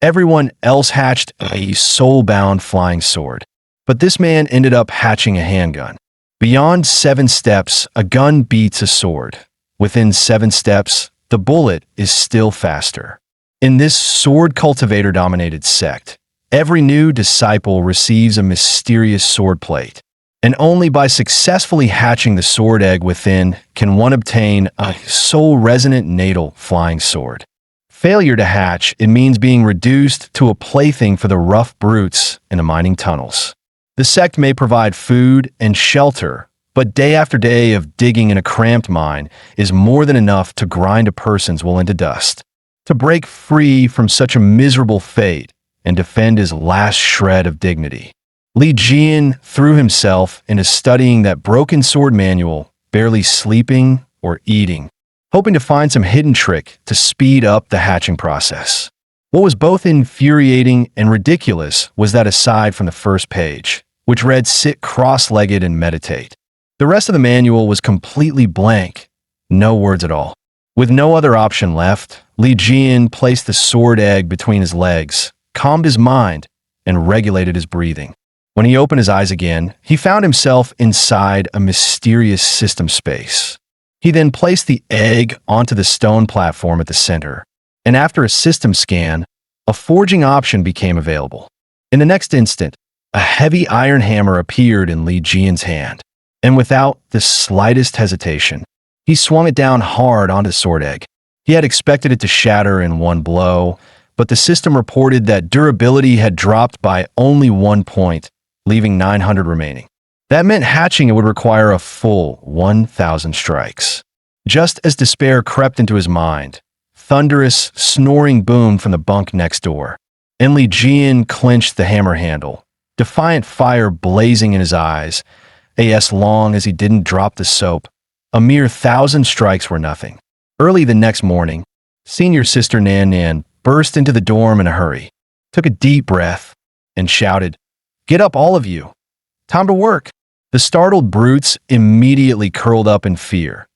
Everyone else hatched a soul-bound flying sword. But this man ended up hatching a handgun. Beyond 7 steps, a gun beats a sword. Within 7 steps, the bullet is still faster. In this sword cultivator-dominated sect, every new disciple receives a mysterious sword plate, and only by successfully hatching the sword egg within can one obtain a soul-resonant natal flying sword. Failure to hatch, it means being reduced to a plaything for the rough brutes in the mining tunnels. The sect may provide food and shelter, but day after day of digging in a cramped mine is more than enough to grind a person's will into dust. To break free from such a miserable fate and defend his last shred of dignity, Li Jian threw himself into studying that broken sword manual, barely sleeping or eating, hoping to find some hidden trick to speed up the hatching process. What was both infuriating and ridiculous was that aside from the first page, which read "Sit cross-legged and meditate," the rest of the manual was completely blank, no words at all. With no other option left, Li Jian placed the sword egg between his legs, calmed his mind, and regulated his breathing. When he opened his eyes again, he found himself inside a mysterious system space. He then placed the egg onto the stone platform at the center, and after a system scan, a forging option became available. In the next instant, a heavy iron hammer appeared in Li Jian's hand, and without the slightest hesitation, he swung it down hard onto the sword egg. He had expected it to shatter in one blow, but the system reported that durability had dropped by only 1 point, leaving 900 remaining. That meant hatching it would require a full 1,000 strikes. Just as despair crept into his mind, thunderous, snoring boomed from the bunk next door, and Li Jian clenched the hammer handle, defiant fire blazing in his eyes. As long as he didn't drop the soap, a mere 1,000 strikes were nothing. Early the next morning, senior sister Nan Nan burst into the dorm in a hurry, took a deep breath, and shouted, "Get up, all of you! Time to work!" The startled brutes immediately curled up in fear.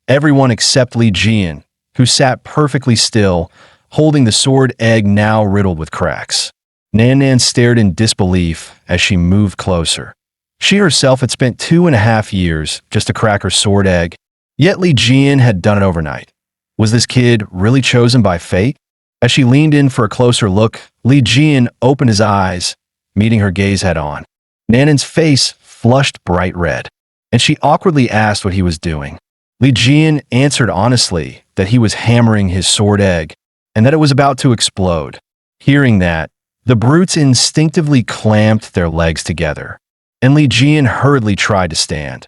Everyone except Li Jian, who sat perfectly still, holding the sword egg now riddled with cracks. Nan Nan stared in disbelief as she moved closer. She herself had spent 2.5 years just to crack her sword egg, yet Li Jian had done it overnight. Was this kid really chosen by fate? As she leaned in for a closer look, Li Jian opened his eyes, meeting her gaze head-on. Nanan's face flushed bright red, and she awkwardly asked what he was doing. Li Jian answered honestly that he was hammering his sword egg, and that it was about to explode. Hearing that, the brutes instinctively clamped their legs together, and Li Jian hurriedly tried to stand.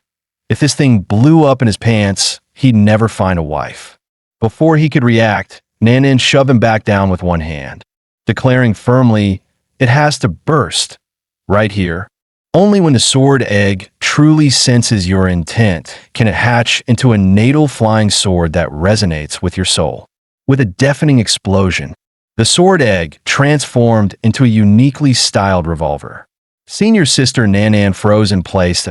If this thing blew up in his pants, he'd never find a wife. Before he could react, Nanan shoved him back down with one hand, declaring firmly, "It has to burst. Right here. Only when the sword egg truly senses your intent can it hatch into a natal flying sword that resonates with your soul." With a deafening explosion, the sword egg transformed into a uniquely styled revolver. Senior sister Nanan froze in place.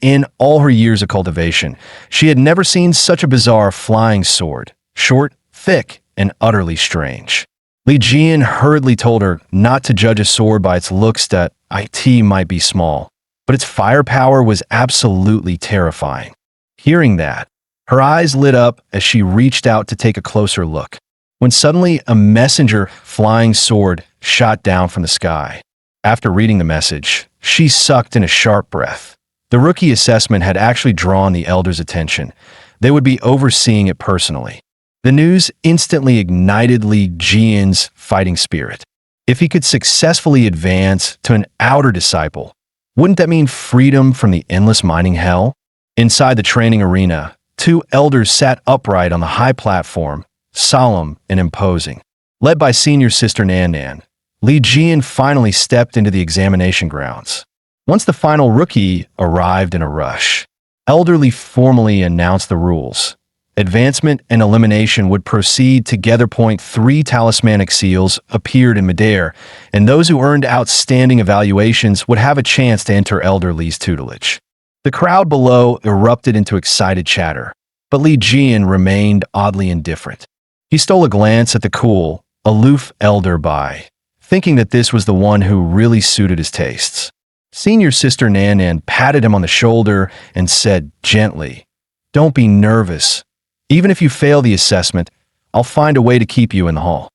In all her years of cultivation, she had never seen such a bizarre flying sword, short, thick, and utterly strange. Li Jian hurriedly told her not to judge a sword by its looks, that it might be small, but its firepower was absolutely terrifying. Hearing that, her eyes lit up as she reached out to take a closer look, when suddenly a messenger flying sword shot down from the sky. After reading the message, she sucked in a sharp breath. The rookie assessment had actually drawn the elders' attention. They would be overseeing it personally. The news instantly ignited Li Jian's fighting spirit. If he could successfully advance to an outer disciple, wouldn't that mean freedom from the endless mining hell? Inside the training arena, 2 elders sat upright on the high platform, solemn and imposing. Led by senior sister Nan, Li Jian finally stepped into the examination grounds. Once the final rookie arrived in a rush, Elder Li formally announced the rules. Advancement and elimination would proceed together. 3 talismanic seals appeared in midair, and those who earned outstanding evaluations would have a chance to enter Elder Li's tutelage. The crowd below erupted into excited chatter, but Li Jian remained oddly indifferent. He stole a glance at the cool, aloof elder by thinking that this was the one who really suited his tastes. Senior Sister Nan patted him on the shoulder and said gently, "Don't be nervous. Even if you fail the assessment, I'll find a way to keep you in the hall."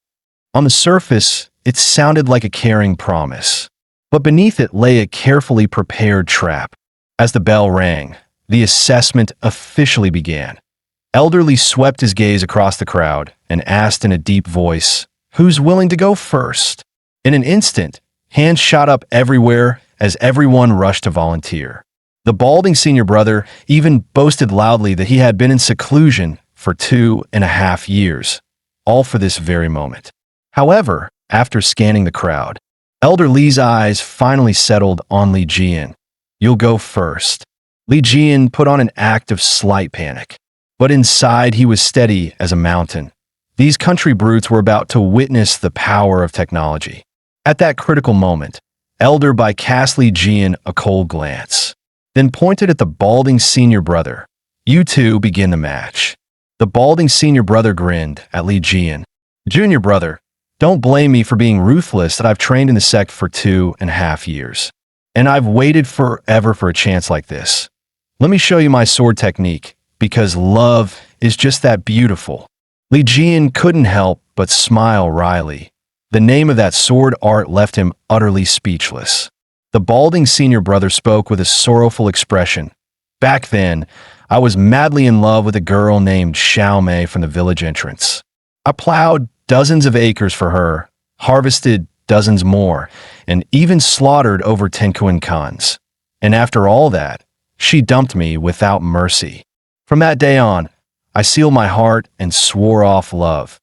On the surface, it sounded like a caring promise, but beneath it lay a carefully prepared trap. As the bell rang, the assessment officially began. Elderly swept his gaze across the crowd and asked in a deep voice, "Who's willing to go first?" In an instant, hands shot up everywhere as everyone rushed to volunteer. The balding senior brother even boasted loudly that he had been in seclusion for 2.5 years, all for this very moment. However, after scanning the crowd, Elder Li's eyes finally settled on Li Jian. "You'll go first." Li Jian put on an act of slight panic, but inside he was steady as a mountain. These country brutes were about to witness the power of technology. At that critical moment, Elder Bai cast Li Jian a cold glance, then pointed at the balding senior brother. "You two begin the match." The balding senior brother grinned at Li Jian. "Junior brother, don't blame me for being ruthless that I've trained in the sect for 2.5 years. And I've waited forever for a chance like this. Let me show you my sword technique, because love is just that beautiful." Li Jian couldn't help but smile wryly. The name of that sword art left him utterly speechless. The balding senior brother spoke with a sorrowful expression. "Back then, I was madly in love with a girl named Xiao Mei from the village entrance. I plowed dozens of acres for her, harvested dozens more, and even slaughtered over 10 Khans. And after all that, she dumped me without mercy. From that day on, I sealed my heart and swore off love.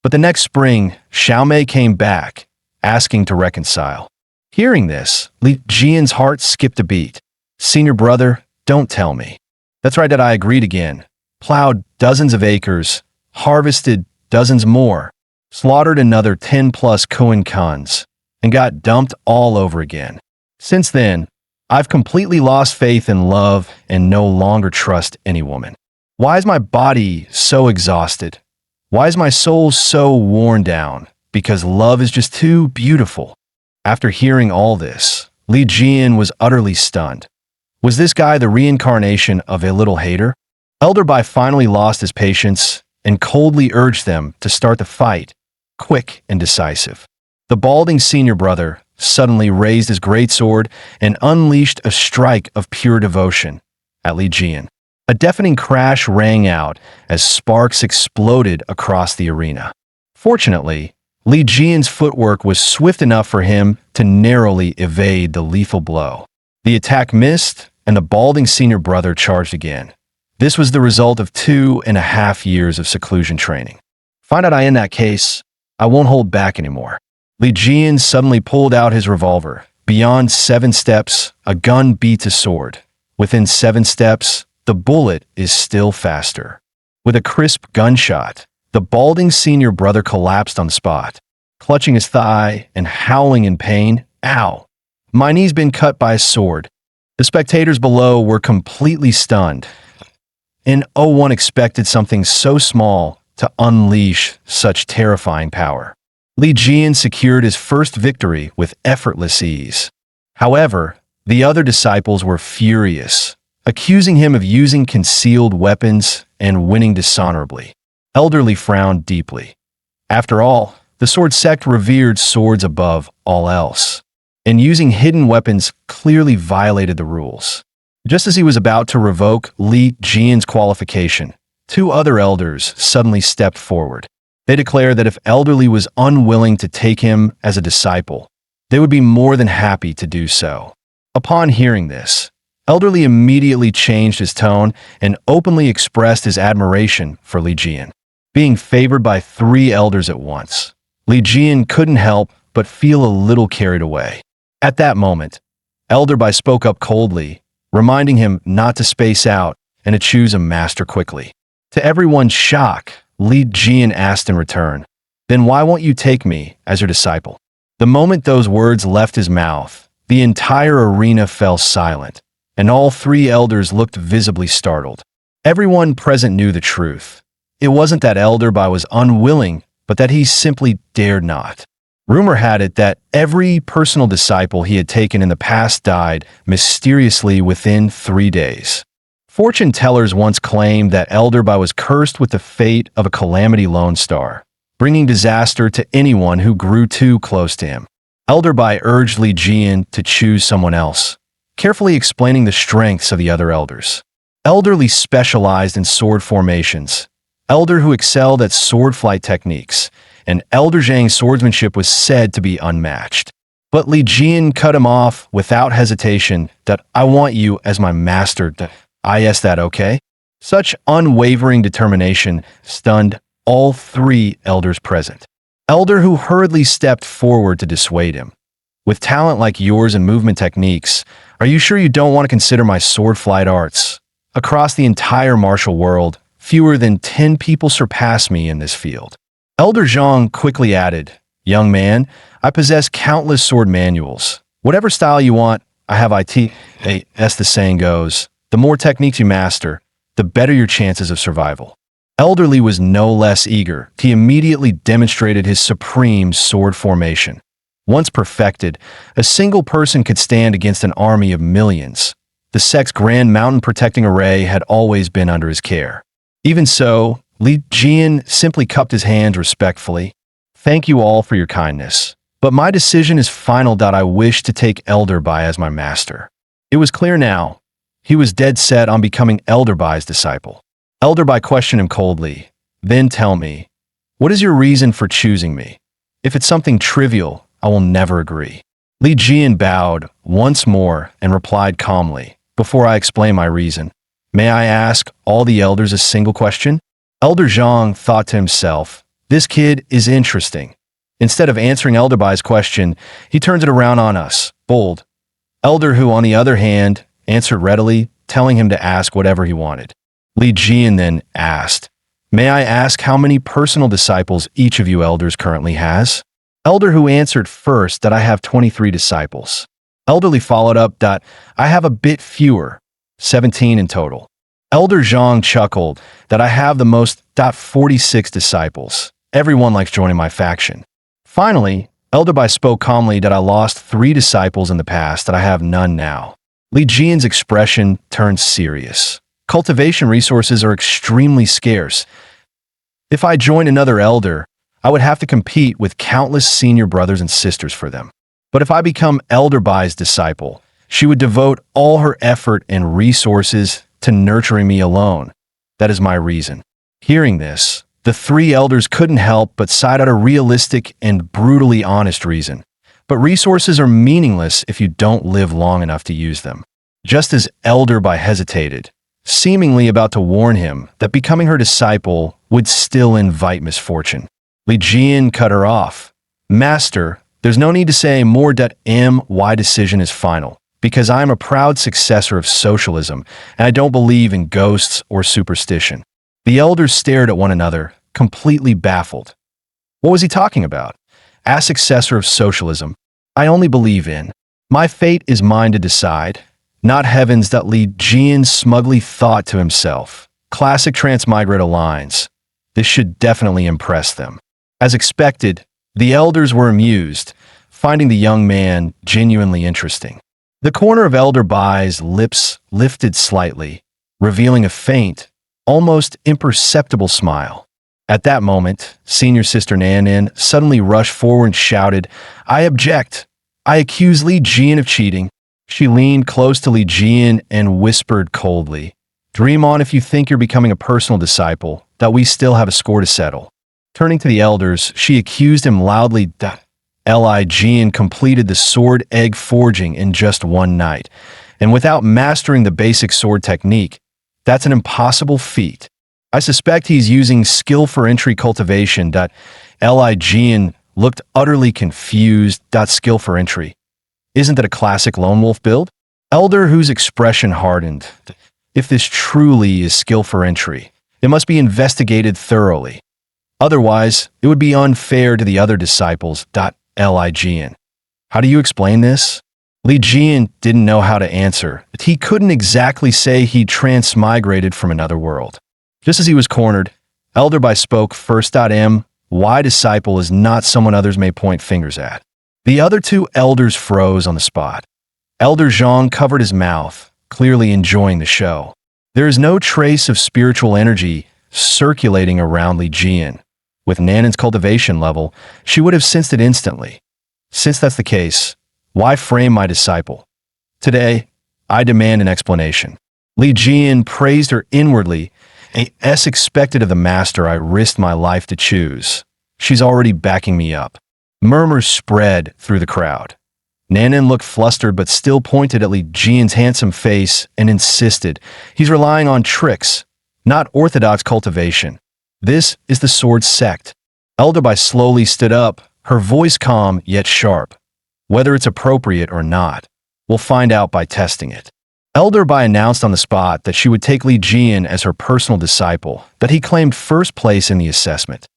But the next spring, Xiao Mei came back, asking to reconcile." Hearing this, Li Jian's heart skipped a beat. "Senior brother, don't tell me." "That's right, that I agreed again. Plowed dozens of acres, harvested dozens more, slaughtered another 10 plus Khans, and got dumped all over again. Since then, I've completely lost faith in love and no longer trust any woman. Why is my body so exhausted? Why is my soul so worn down? Because love is just too beautiful." After hearing all this, Li Jian was utterly stunned. Was this guy the reincarnation of a little hater? Elder Bai finally lost his patience and coldly urged them to start the fight, quick and decisive. The balding senior brother suddenly raised his greatsword and unleashed a strike of pure devotion at Li Jian. A deafening crash rang out as sparks exploded across the arena. Fortunately, Li Jian's footwork was swift enough for him to narrowly evade the lethal blow. The attack missed, and the balding senior brother charged again. This was the result of 2.5 years of seclusion training. Find out I end that case, I won't hold back anymore. Li Jian suddenly pulled out his revolver. Beyond 7 steps, a gun beats a sword. Within 7 steps, the bullet is still faster. With a crisp gunshot, the balding senior brother collapsed on the spot, clutching his thigh and howling in pain. "Ow! My knee's been cut by a sword." The spectators below were completely stunned, and no one expected something so small to unleash such terrifying power. Li Jian secured his first victory with effortless ease. However, the other disciples were furious, accusing him of using concealed weapons and winning dishonorably. Elder Li frowned deeply. After all, the sword sect revered swords above all else, and using hidden weapons clearly violated the rules. Just as he was about to revoke Li Jian's qualification, 2 other elders suddenly stepped forward. They declared that if Elder Li was unwilling to take him as a disciple, they would be more than happy to do so. Upon hearing this, Elder Li immediately changed his tone and openly expressed his admiration for Li Jian. Being favored by 3 elders at once, Li Jian couldn't help but feel a little carried away. At that moment, Elder Bai spoke up coldly, reminding him not to space out and to choose a master quickly. To everyone's shock, Li Jian asked in return, "Then why won't you take me as your disciple?" The moment those words left his mouth, the entire arena fell silent, and all 3 elders looked visibly startled. Everyone present knew the truth. It wasn't that Elder Bai was unwilling, but that he simply dared not. Rumor had it that every personal disciple he had taken in the past died mysteriously within 3 days. Fortune tellers once claimed that Elder Bai was cursed with the fate of a calamity lone star, bringing disaster to anyone who grew too close to him. Elder Bai urged Li Jian to choose someone else, carefully explaining the strengths of the other elders. Elder Li specialized in sword formations, Elder who excelled at sword flight techniques, and Elder Zhang's swordsmanship was said to be unmatched. But Li Jian cut him off without hesitation. That I want you as my master. Is that okay? Such unwavering determination stunned all 3 elders present. Elder who hurriedly stepped forward to dissuade him. With talent like yours and movement techniques, are you sure you don't want to consider my sword flight arts? Across the entire martial world, fewer than 10 people surpass me in this field. Elder Zhang quickly added, "Young man, I possess countless sword manuals. Whatever style you want, I have it. As the saying goes, the more techniques you master, the better your chances of survival." Elder Li was no less eager. He immediately demonstrated his supreme sword formation. Once perfected, a single person could stand against an army of millions. The sect's grand mountain protecting array had always been under his care. Even so, Li Jian simply cupped his hands respectfully. "Thank you all for your kindness, but my decision is final. I wish to take Elder Bai as my master." It was clear now. He was dead set on becoming Elder Bai's disciple. Elder Bai questioned him coldly. "Then tell me, what is your reason for choosing me? If it's something trivial, I will never agree." Li Jian bowed once more and replied calmly, "Before I explain my reason, may I ask all the elders a single question?" Elder Zhang thought to himself, "This kid is interesting." Instead of answering Elder Bai's question, he turns it around on us, bold. Elder who, on the other hand, answered readily, telling him to ask whatever he wanted. Li Jian then asked, "May I ask how many personal disciples each of you elders currently has?" Elder who answered first that I have 23 disciples. Elderly followed up that I have a bit fewer, 17 in total. Elder Zhang chuckled that I have the most, 46 disciples. Everyone likes joining my faction. Finally, Elder Bai spoke calmly that I lost 3 disciples in the past, that I have none now. Li Jian's expression turned serious. Cultivation resources are extremely scarce. If I join another elder, I would have to compete with countless senior brothers and sisters for them. But if I become Elder Bai's disciple, she would devote all her effort and resources to nurturing me alone. That is my reason. Hearing this, the 3 elders couldn't help but cite out a realistic and brutally honest reason. But resources are meaningless if you don't live long enough to use them. Just as Elder Bai hesitated, seemingly about to warn him that becoming her disciple would still invite misfortune, Li Jian cut her off. "Master, there's no need to say more. My decision is final, because I am a proud successor of socialism, and I don't believe in ghosts or superstition." The elders stared at one another, completely baffled. What was he talking about? As successor of socialism, I only believe in. My fate is mine to decide, not heaven's. Li Jian smugly thought to himself. Classic transmigrate lines. This should definitely impress them. As expected, the elders were amused, finding the young man genuinely interesting. The corner of Elder Bai's lips lifted slightly, revealing a faint, almost imperceptible smile. At that moment, Senior Sister Nanan suddenly rushed forward and shouted, "I object! I accuse Li Jian of cheating." She leaned close to Li Jian and whispered coldly, "Dream on if you think you're becoming a personal disciple, that we still have a score to settle." Turning to the elders, she accused him loudly that Li Jian completed the sword egg forging in just 1 night, and without mastering the basic sword technique, that's an impossible feat. I suspect he's using skill for entry cultivation. Li Jian looked utterly confused. Skill for entry. Isn't that a classic lone wolf build? Elder whose expression hardened. If this truly is skill for entry, it must be investigated thoroughly. Otherwise, it would be unfair to the other disciples. Li Jian. How do you explain this? Li Jian didn't know how to answer. He couldn't exactly say he transmigrated from another world. Just as he was cornered, Elder Bai spoke first. Why disciple is not someone others may point fingers at. The other two elders froze on the spot. Elder Zhang covered his mouth, clearly enjoying the show. There is no trace of spiritual energy circulating around Li Jian. With Nanan's cultivation level, she would have sensed it instantly. Since that's the case, why frame my disciple? Today, I demand an explanation. Li Jian praised her inwardly, as expected of the master I risked my life to choose. She's already backing me up. Murmurs spread through the crowd. Nanan looked flustered but still pointed at Li Jian's handsome face and insisted, he's relying on tricks, not orthodox cultivation. This is the sword sect. Elder Bai slowly stood up, her voice calm yet sharp. Whether it's appropriate or not, we'll find out by testing it. Elder Bai announced on the spot that she would take Li Jian as her personal disciple, that he claimed first place in the assessment.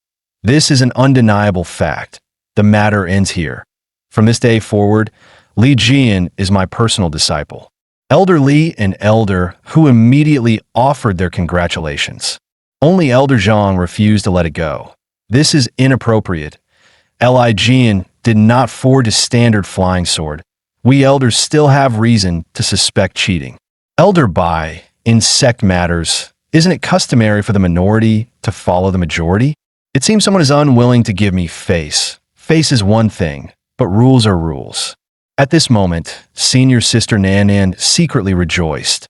This is an undeniable fact. The matter ends here. From this day forward, Li Jian is my personal disciple. Elder Li and Elder Hu immediately offered their congratulations. Only Elder Zhang refused to let it go. This is inappropriate. Li Jian did not forge a standard flying sword. We elders still have reason to suspect cheating. Elder Bai, in sect matters, isn't it customary for the minority to follow the majority? It seems someone is unwilling to give me face. Face is one thing, but rules are rules. At this moment, senior sister Nanan secretly rejoiced.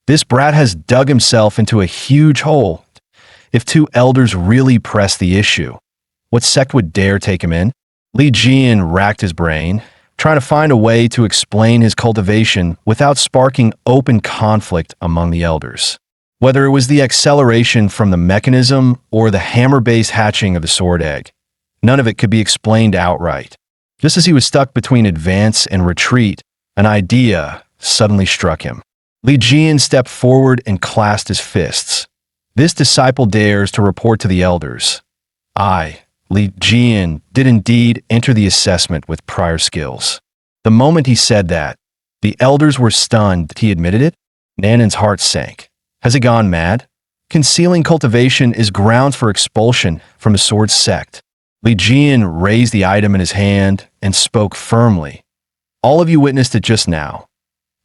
This brat has dug himself into a huge hole. If two elders really press the issue, what sect would dare take him in? Li Jian racked his brain, trying to find a way to explain his cultivation without sparking open conflict among the elders. Whether it was the acceleration from the mechanism or the hammer-based hatching of the sword egg, none of it could be explained outright. Just as he was stuck between advance and retreat, an idea suddenly struck him. Li Jian stepped forward and clasped his fists. This disciple dares to report to the elders. I, Li Jian, did indeed enter the assessment with prior skills. The moment he said that, the elders were stunned that he admitted it. Nanan's heart sank. Has it gone mad? Concealing cultivation is grounds for expulsion from the sword sect. Li Jian raised the item in his hand and spoke firmly. All of you witnessed it just now.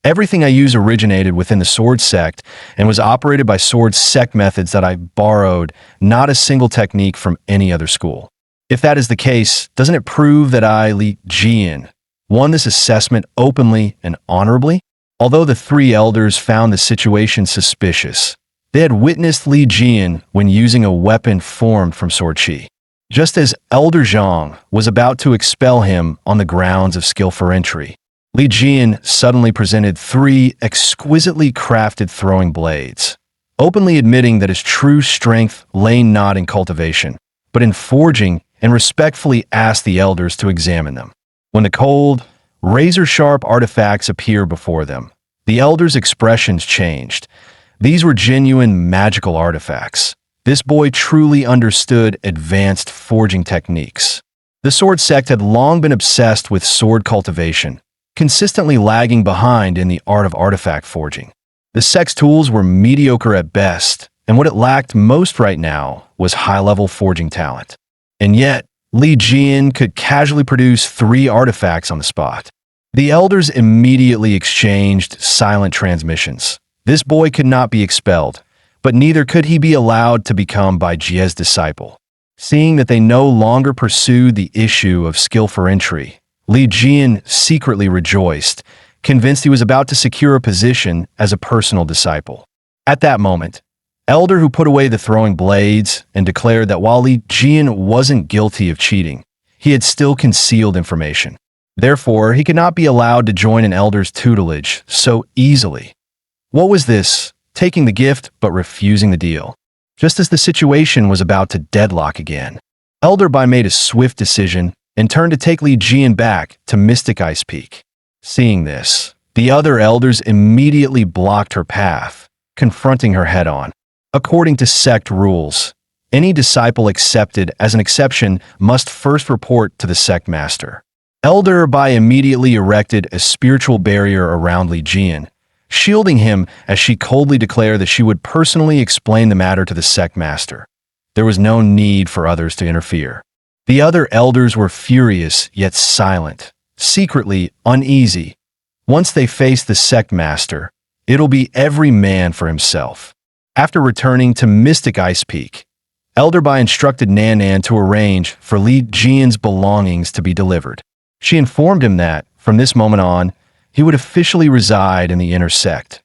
Everything I use originated within the sword sect and was operated by sword sect methods that I borrowed, not a single technique from any other school. If that is the case, doesn't it prove that I, Li Jian, won this assessment openly and honorably? Although the three elders found the situation suspicious, they had witnessed Li Jian when using a weapon formed from sword chi. Just as Elder Zhang was about to expel him on the grounds of skill for entry, Li Jian suddenly presented three exquisitely crafted throwing blades, openly admitting that his true strength lay not in cultivation, but in forging, and respectfully asked the elders to examine them. When the cold, razor-sharp artifacts appeared before them, the elders' expressions changed. These were genuine magical artifacts. This boy truly understood advanced forging techniques. The sword sect had long been obsessed with sword cultivation, consistently lagging behind in the art of artifact forging. The sect's tools were mediocre at best, and what it lacked most right now was high-level forging talent. And yet, Li Jian could casually produce 3 artifacts on the spot. The elders immediately exchanged silent transmissions. This boy could not be expelled, but neither could he be allowed to become Bai Jie's disciple. Seeing that they no longer pursued the issue of skill for entry, Li Jian secretly rejoiced, convinced he was about to secure a position as a personal disciple. At that moment, Elder Hu put away the throwing blades and declared that while Li Jian wasn't guilty of cheating, he had still concealed information. Therefore, he could not be allowed to join an elder's tutelage so easily. What was this? Taking the gift but refusing the deal. Just as the situation was about to deadlock again, Elder Bai made a swift decision and turned to take Li Jian back to Mystic Ice Peak. Seeing this, the other elders immediately blocked her path, confronting her head-on. According to sect rules, any disciple accepted as an exception must first report to the sect master. Elder Bai immediately erected a spiritual barrier around Li Jian, shielding him as she coldly declared that she would personally explain the matter to the sect master. There was no need for others to interfere. The other elders were furious yet silent, secretly uneasy. Once they face the sect master, it'll be every man for himself. After returning to Mystic Ice Peak, Elder Bai instructed Nan to arrange for Li Jian's belongings to be delivered. She informed him that, from this moment on, he would officially reside in the inner sect.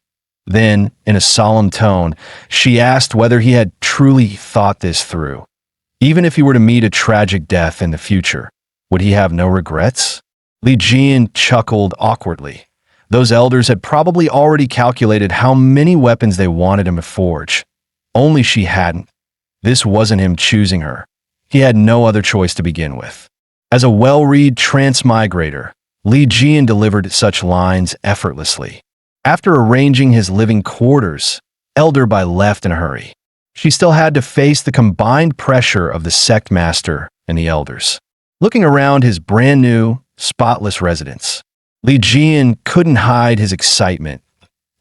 Then, in a solemn tone, she asked whether he had truly thought this through. Even if he were to meet a tragic death in the future, would he have no regrets? Li Jian chuckled awkwardly. Those elders had probably already calculated how many weapons they wanted him to forge. Only she hadn't. This wasn't him choosing her. He had no other choice to begin with. As a well-read transmigrator, Li Jian delivered such lines effortlessly. After arranging his living quarters, Elder Bai left in a hurry. She still had to face the combined pressure of the sect master and the elders. Looking around his brand-new, spotless residence, Li Jian couldn't hide his excitement.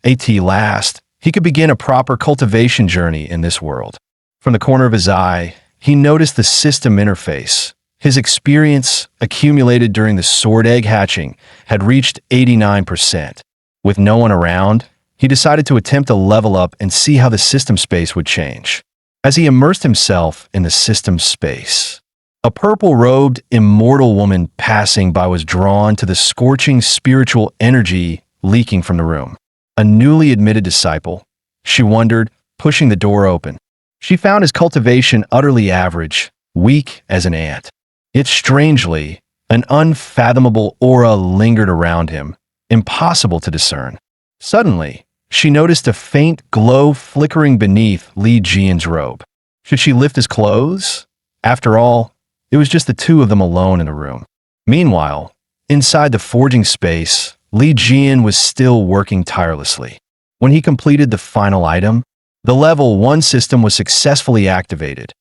At last, he could begin a proper cultivation journey in this world. From the corner of his eye, he noticed the system interface. His experience, accumulated during the sword egg hatching, had reached 89%. With no one around, he decided to attempt a level up and see how the system space would change. As he immersed himself in the system space, a purple-robed, immortal woman passing by was drawn to the scorching spiritual energy leaking from the room. A newly admitted disciple, she wondered, pushing the door open. She found his cultivation utterly average, weak as an ant. Yet strangely, an unfathomable aura lingered around him, impossible to discern. Suddenly, she noticed a faint glow flickering beneath Li Jian's robe. Should she lift his clothes? After all, it was just the two of them alone in the room. Meanwhile, inside the forging space, Li Jian was still working tirelessly. When he completed the final item, the level 1 system was successfully activated.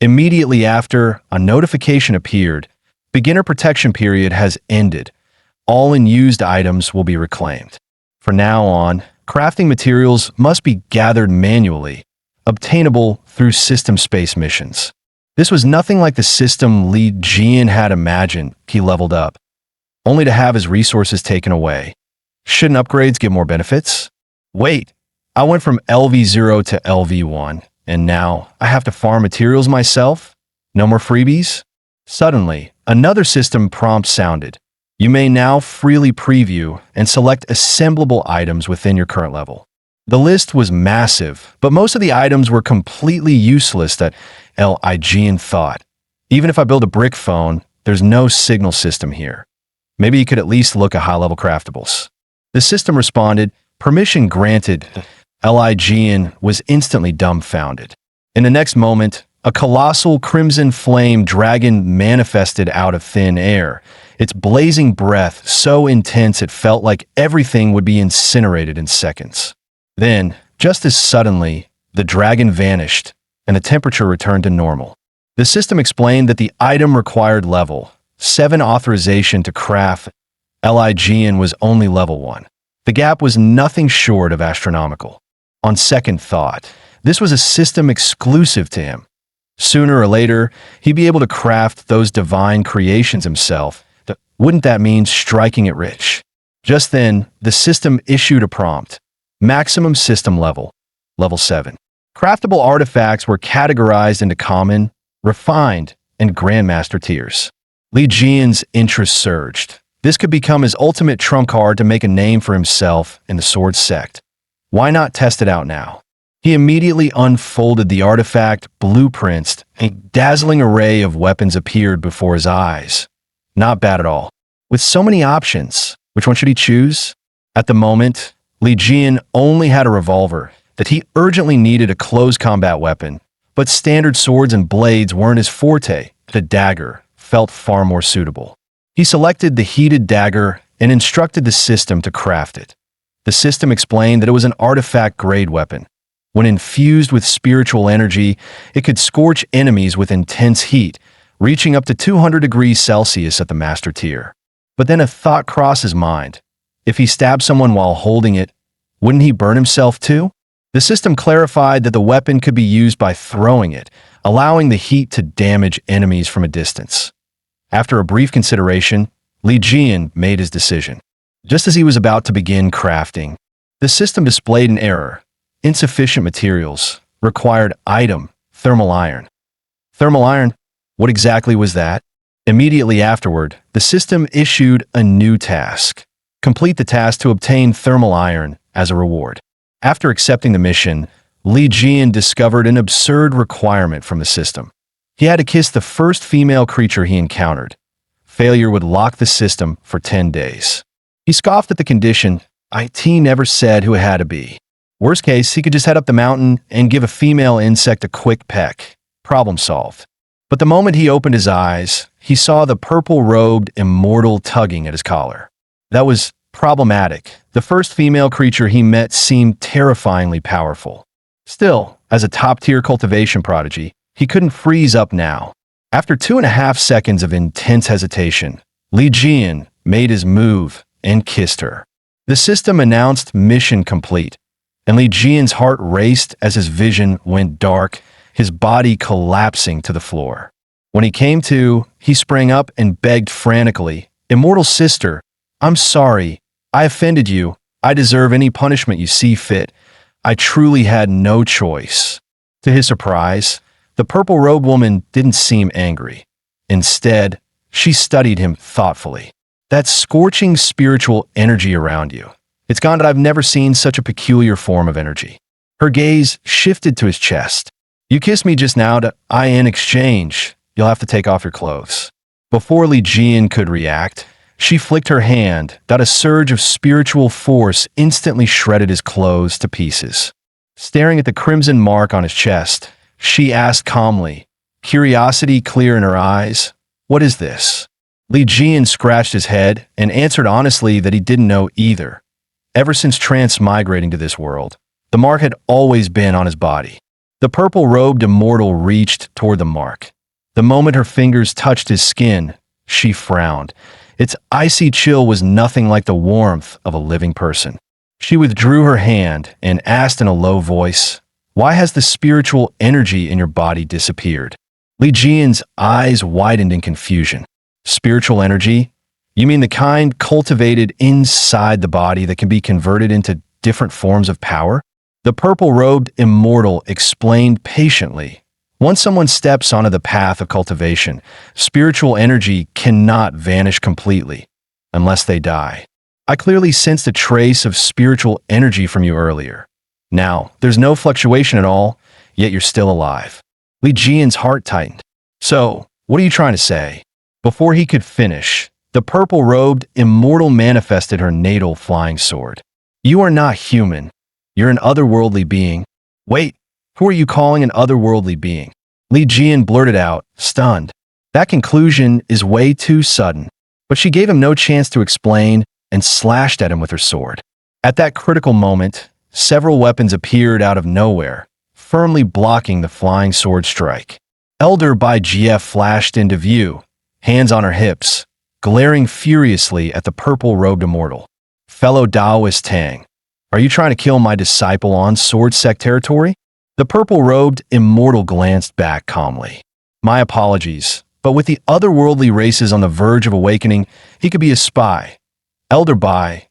Immediately after, a notification appeared. Beginner protection period has ended. All unused items will be reclaimed. From now on, crafting materials must be gathered manually, obtainable through system space missions. This was nothing like the system Li Jian had imagined. He leveled up, only to have his resources taken away. Shouldn't upgrades give more benefits? Wait, I went from LV0 to LV1, and now I have to farm materials myself? No more freebies? Suddenly, another system prompt sounded. You may now freely preview and select assemblable items within your current level. The list was massive, but most of the items were completely useless that Li Jian thought. Even if I build a brick phone, there's no signal system here. Maybe you could at least look at high-level craftables. The system responded, permission granted. Li Jian was instantly dumbfounded. In the next moment, a colossal crimson flame dragon manifested out of thin air, its blazing breath so intense it felt like everything would be incinerated in seconds. Then, just as suddenly, the dragon vanished, and the temperature returned to normal. The system explained that the item required level 7 authorization to craft. Li Jian was only level 1. The gap was nothing short of astronomical. On second thought, this was a system exclusive to him. Sooner or later, he'd be able to craft those divine creations himself. Wouldn't that mean striking it rich? Just then, the system issued a prompt. Maximum system level, level 7. Craftable artifacts were categorized into common, refined, and grandmaster tiers. Li Jian's interest surged. This could become his ultimate trump card to make a name for himself in the sword sect. Why not test it out now? He immediately unfolded the artifact blueprints. A dazzling array of weapons appeared before his eyes. Not bad at all. With so many options, which one should he choose? At the moment, Li Jian only had a revolver that he urgently needed a close combat weapon, but standard swords and blades weren't his forte. The dagger felt far more suitable. He selected the heated dagger and instructed the system to craft it. The system explained that it was an artifact-grade weapon. When infused with spiritual energy, it could scorch enemies with intense heat, reaching up to 200 degrees Celsius at the master tier. But then a thought crossed his mind. If he stabbed someone while holding it, wouldn't he burn himself too? The system clarified that the weapon could be used by throwing it, allowing the heat to damage enemies from a distance. After a brief consideration, Li Jian made his decision. Just as he was about to begin crafting, the system displayed an error. Insufficient materials. Required item. Thermal iron. Thermal iron? What exactly was that? Immediately afterward, the system issued a new task. Complete the task to obtain thermal iron as a reward. After accepting the mission, Li Jian discovered an absurd requirement from the system. He had to kiss the first female creature he encountered. Failure would lock the system for 10 days. He scoffed at the condition. IT never said who it had to be. Worst case, he could just head up the mountain and give a female insect a quick peck. Problem solved. But the moment he opened his eyes, he saw the purple-robed immortal tugging at his collar. That was problematic. The first female creature he met seemed terrifyingly powerful. Still, as a top-tier cultivation prodigy, he couldn't freeze up now. After 2.5 seconds of intense hesitation, Li Jian made his move and kissed her. The system announced mission complete, and Li Jian's heart raced as his vision went dark, his body collapsing to the floor. When he came to, he sprang up and begged frantically, "Immortal sister, I'm sorry. I offended you. I deserve any punishment you see fit. I truly had no choice." To his surprise, the purple-robed woman didn't seem angry. Instead, she studied him thoughtfully. That scorching spiritual energy around you. It's gone that I've never seen such a peculiar form of energy. Her gaze shifted to his chest. "You kissed me just now to in exchange. You'll have to take off your clothes." Before Li Jian could react, she flicked her hand that a surge of spiritual force instantly shredded his clothes to pieces. Staring at the crimson mark on his chest, she asked calmly, curiosity clear in her eyes, "What is this?" Li Jian scratched his head and answered honestly that he didn't know either. Ever since transmigrating to this world, the mark had always been on his body. The purple-robed immortal reached toward the mark. The moment her fingers touched his skin, she frowned. Its icy chill was nothing like the warmth of a living person. She withdrew her hand and asked in a low voice, "Why has the spiritual energy in your body disappeared?" Li Jian's eyes widened in confusion. "Spiritual energy? You mean the kind cultivated inside the body that can be converted into different forms of power?" The purple-robed immortal explained patiently. Once someone steps onto the path of cultivation, spiritual energy cannot vanish completely, unless they die. I clearly sensed a trace of spiritual energy from you earlier. Now, there's no fluctuation at all, yet you're still alive. Li Jian's heart tightened. "So, what are you trying to say?" Before he could finish, the purple-robed immortal manifested her natal flying sword. "You are not human. You're an otherworldly being." "Wait, who are you calling an otherworldly being?" Li Jian blurted out, stunned. That conclusion is way too sudden, but she gave him no chance to explain and slashed at him with her sword. At that critical moment, several weapons appeared out of nowhere, firmly blocking the flying sword strike. Elder Bai Jie flashed into view, hands on her hips, glaring furiously at the purple-robed immortal. "Fellow Taoist Tang, are you trying to kill my disciple on Sword Sect territory?" The purple-robed immortal glanced back calmly. "My apologies, but with the otherworldly races on the verge of awakening, he could be a spy. Elder Bai,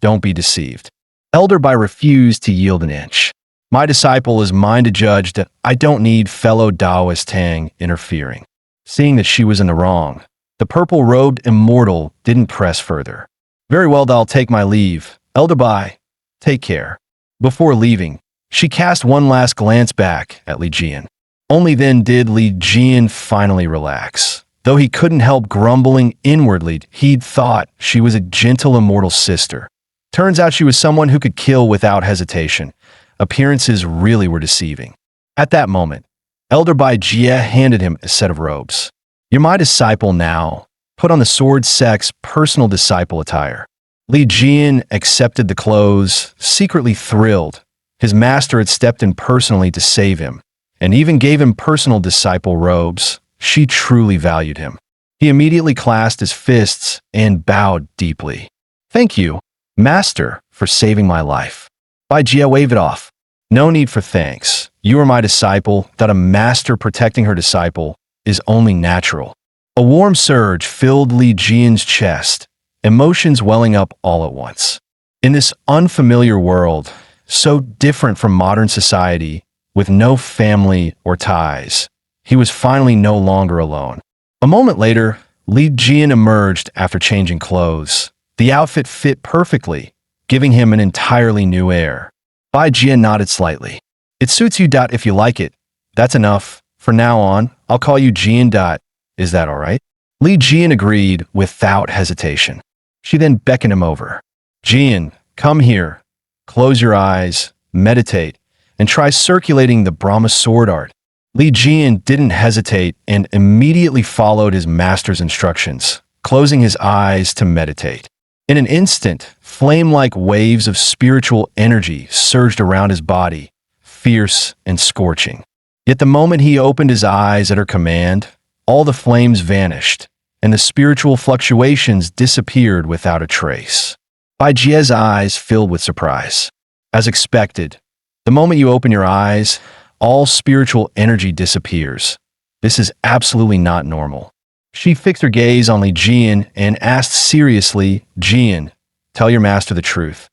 don't be deceived." Elder Bai refused to yield an inch. "My disciple is mine to judge that I don't need fellow Taoist Tang interfering." Seeing that she was in the wrong, the purple-robed immortal didn't press further. "Very well, I'll take my leave. Elder Bai, take care." Before leaving, she cast one last glance back at Li Jian. Only then did Li Jian finally relax. Though he couldn't help grumbling inwardly, he'd thought she was a gentle immortal sister. Turns out she was someone who could kill without hesitation. Appearances really were deceiving. At that moment, Elder Bai Jie handed him a set of robes. "You're my disciple now. Put on the sword sect's personal disciple attire." Li Jian accepted the clothes, secretly thrilled. His master had stepped in personally to save him, and even gave him personal disciple robes. She truly valued him. He immediately clasped his fists and bowed deeply. "Thank you, Master, for saving my life." Bai Jie waved it off. No need for thanks. You are my disciple, that a master protecting her disciple is only natural. A warm surge filled Li Jian's chest, emotions welling up all at once. In this unfamiliar world, so different from modern society, with no family or ties, he was finally no longer alone. A moment later, Li Jian emerged after changing clothes. The outfit fit perfectly, giving him an entirely new air. Bai Jian nodded slightly. It suits you. If you like it. That's enough. From now on, I'll call you Jian. Is that all right? Li Jian agreed without hesitation. She then beckoned him over. Jian, come here. Close your eyes, meditate, and try circulating the Brahma sword art. Li Jian didn't hesitate and immediately followed his master's instructions, closing his eyes to meditate. In an instant, flame-like waves of spiritual energy surged around his body, fierce and scorching. Yet the moment he opened his eyes at her command, all the flames vanished, and the spiritual fluctuations disappeared without a trace. Bai Jie's eyes filled with surprise. As expected, the moment you open your eyes, all spiritual energy disappears. This is absolutely not normal. She fixed her gaze on Li Jian and asked seriously, Jian, tell your master the truth.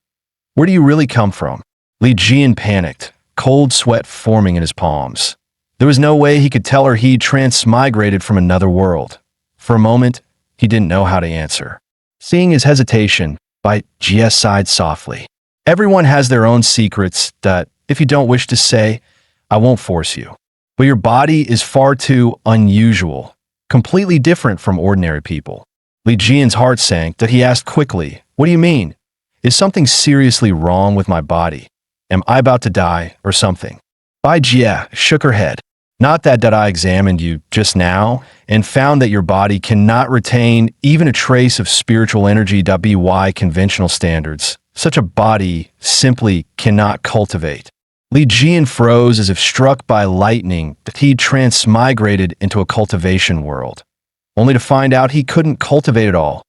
Where do you really come from? Li Jian panicked, cold sweat forming in his palms. There was no way he could tell her he'd transmigrated from another world. For a moment, he didn't know how to answer. Seeing his hesitation, Bai Jie sighed softly. Everyone has their own secrets that, if you don't wish to say, I won't force you. But your body is far too unusual, completely different from ordinary people. Li Jian's heart sank that he asked quickly, what do you mean? Is something seriously wrong with my body? Am I about to die or something? Bai Jie shook her head. Not that I examined you just now and found that your body cannot retain even a trace of spiritual energy. By conventional standards, such a body simply cannot cultivate. Li Jian froze as if struck by lightning that he'd transmigrated into a cultivation world, only to find out he couldn't cultivate at all.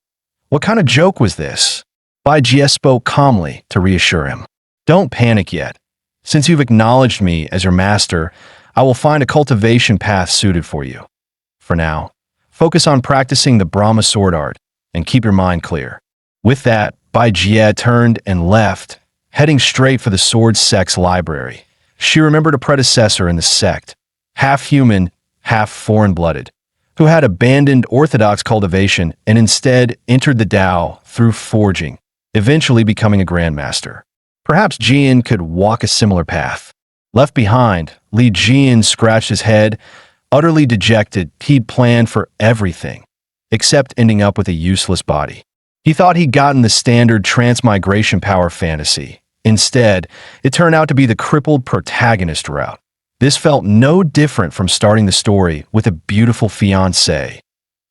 What kind of joke was this? Bai Jie spoke calmly to reassure him. Don't panic yet. Since you've acknowledged me as your master, I will find a cultivation path suited for you. For now, focus on practicing the Brahma sword art and keep your mind clear. With that, Bai Jie turned and left, heading straight for the sword sect's library. She remembered a predecessor in the sect, half human, half foreign-blooded, who had abandoned orthodox cultivation and instead entered the Tao through forging, eventually becoming a grandmaster. Perhaps Jian could walk a similar path. Left behind, Li Jian scratched his head, utterly dejected. He'd planned for everything, except ending up with a useless body. He thought he'd gotten the standard transmigration power fantasy. Instead, it turned out to be the crippled protagonist route. This felt no different from starting the story with a beautiful fiancée,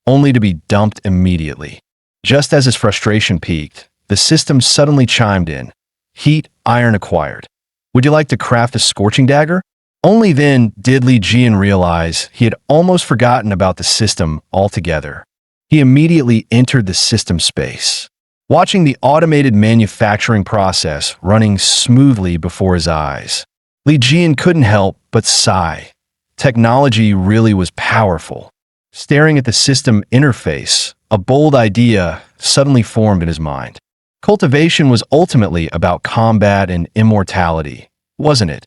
only to be dumped immediately. Just as his frustration peaked, the system suddenly chimed in. Heat iron acquired. Would you like to craft a scorching dagger? Only then did Li Jian realize he had almost forgotten about the system altogether. He immediately entered the system space, watching the automated manufacturing process running smoothly before his eyes. Li Jian couldn't help but sigh. Technology really was powerful. Staring at the system interface, a bold idea suddenly formed in his mind. Cultivation was ultimately about combat and immortality, wasn't it?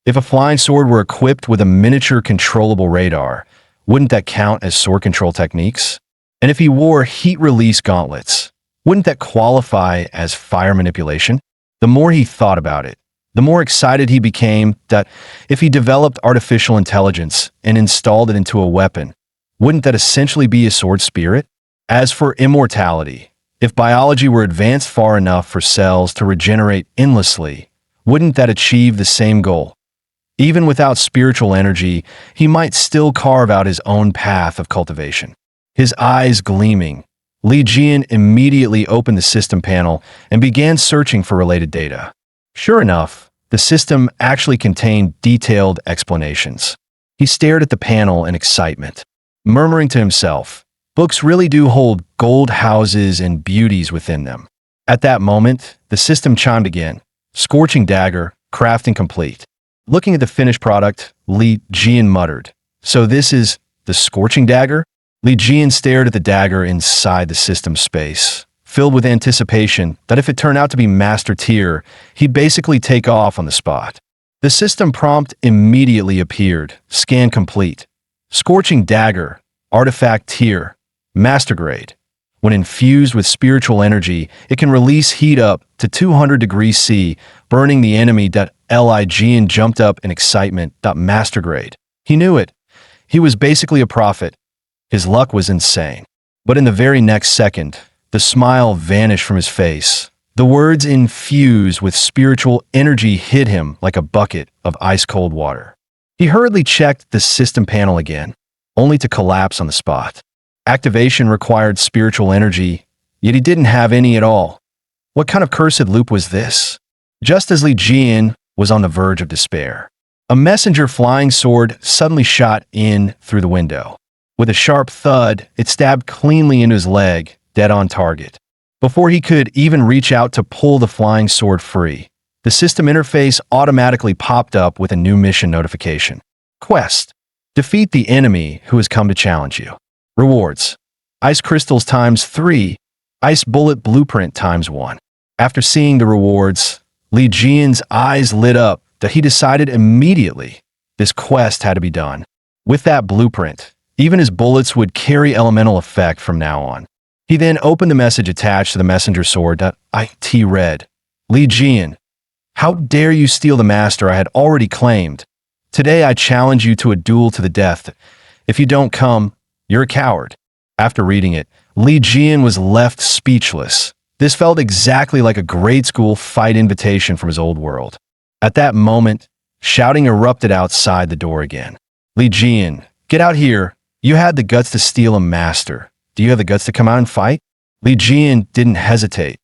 If a flying sword were equipped with a miniature controllable radar, wouldn't that count as sword control techniques? And if he wore heat-release gauntlets, wouldn't that qualify as fire manipulation? The more he thought about it, the more excited he became that if he developed artificial intelligence and installed it into a weapon, wouldn't that essentially be a sword spirit? As for immortality, if biology were advanced far enough for cells to regenerate endlessly, wouldn't that achieve the same goal? Even without spiritual energy, he might still carve out his own path of cultivation. His eyes gleaming, Li Jian immediately opened the system panel and began searching for related data. Sure enough, the system actually contained detailed explanations. He stared at the panel in excitement, murmuring to himself, books really do hold gold houses and beauties within them. At that moment, the system chimed again. Scorching dagger, crafting complete. Looking at the finished product, Li Jian muttered, "So this is the scorching dagger?" Li Jian stared at the dagger inside the system space, filled with anticipation that if it turned out to be master tier, he'd basically take off on the spot. The system prompt immediately appeared, scan complete. Scorching dagger, artifact tier, master grade. When infused with spiritual energy, it can release heat up to 200 degrees C, burning the enemy. Li Jian jumped up in excitement. Master grade. He knew it. He was basically a prophet. His luck was insane. But in the very next second, the smile vanished from his face. The words infused with spiritual energy hit him like a bucket of ice-cold water. He hurriedly checked the system panel again, only to collapse on the spot. Activation required spiritual energy, yet he didn't have any at all. What kind of cursed loop was this? Just as Li Jian was on the verge of despair, a messenger flying sword suddenly shot in through the window. With a sharp thud, it stabbed cleanly into his leg, dead on target. Before he could even reach out to pull the flying sword free, the system interface automatically popped up with a new mission notification. Quest: defeat the enemy who has come to challenge you. Rewards: Ice Crystals ×3, Ice Bullet Blueprint ×1. After seeing the rewards, Li Jian's eyes lit up that he decided immediately this quest had to be done. With that blueprint, even his bullets would carry elemental effect from now on. He then opened the message attached to the messenger sword. It read, "Li Jian, how dare you steal the master I had already claimed? Today I challenge you to a duel to the death. If you don't come, you're a coward." After reading it, Li Jian was left speechless. This felt exactly like a grade school fight invitation from his old world. At that moment, shouting erupted outside the door again. "Li Jian, get out here. You had the guts to steal a master. Do you have the guts to come out and fight?" Li Jian didn't hesitate.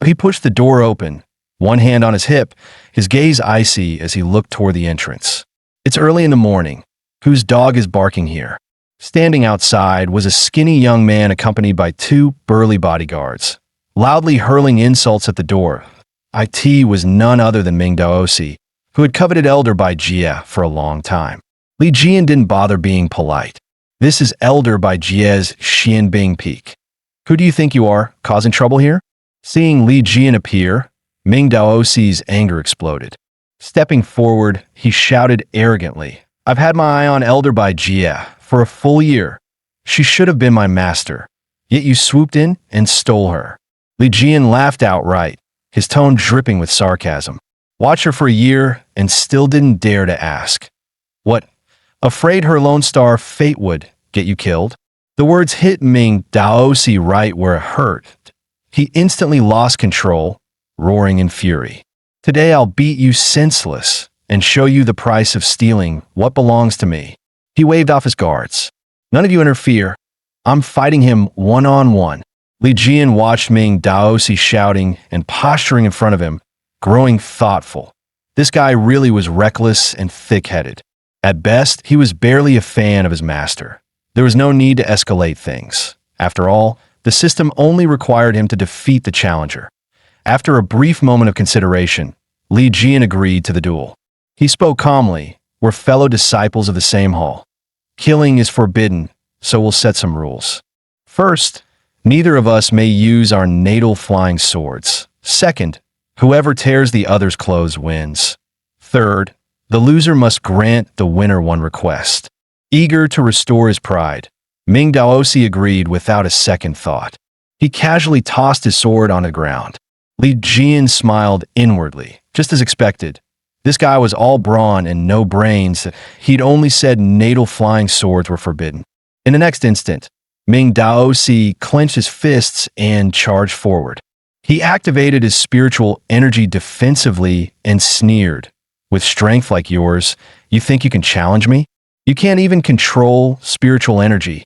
He pushed the door open, one hand on his hip, his gaze icy as he looked toward the entrance. It's early in the morning. Whose dog is barking here? Standing outside was a skinny young man accompanied by two burly bodyguards, loudly hurling insults at the door. It was none other than Ming Daosi, who had coveted Elder by Jie for a long time. Li Jian didn't bother being polite. "This is Elder by Jie's Xianbing Peak. Who do you think you are, causing trouble here?" Seeing Li Jian appear, Ming Daosi's anger exploded. Stepping forward, he shouted arrogantly, "I've had my eye on Elder by Jie for a full year. She should have been my master, yet you swooped in and stole her." Li Jian laughed outright, his tone dripping with sarcasm. "Watch her for a year and still didn't dare to ask. What? Afraid her Lone Star fate would get you killed?" The words hit Ming Daosi right where it hurt. He instantly lost control, roaring in fury. "Today I'll beat you senseless and show you the price of stealing what belongs to me." He waved off his guards. "None of you interfere. I'm fighting him one-on-one." Li Jian watched Ming Daosi shouting and posturing in front of him, growing thoughtful. This guy really was reckless and thick-headed. At best, he was barely a fan of his master. There was no need to escalate things. After all, the system only required him to defeat the challenger. After a brief moment of consideration, Li Jian agreed to the duel. He spoke calmly. "We're fellow disciples of the same hall. Killing is forbidden, so we'll set some rules. First, neither of us may use our natal flying swords. Second, whoever tears the other's clothes wins. Third, the loser must grant the winner one request." Eager to restore his pride, Ming Daosi agreed without a second thought. He casually tossed his sword on the ground. Li Jian smiled inwardly, just as expected. This guy was all brawn and no brains. He'd only said natal flying swords were forbidden. In the next instant, Ming Daosi clenched his fists and charged forward. He activated his spiritual energy defensively and sneered. "With strength like yours, you think you can challenge me? You can't even control spiritual energy.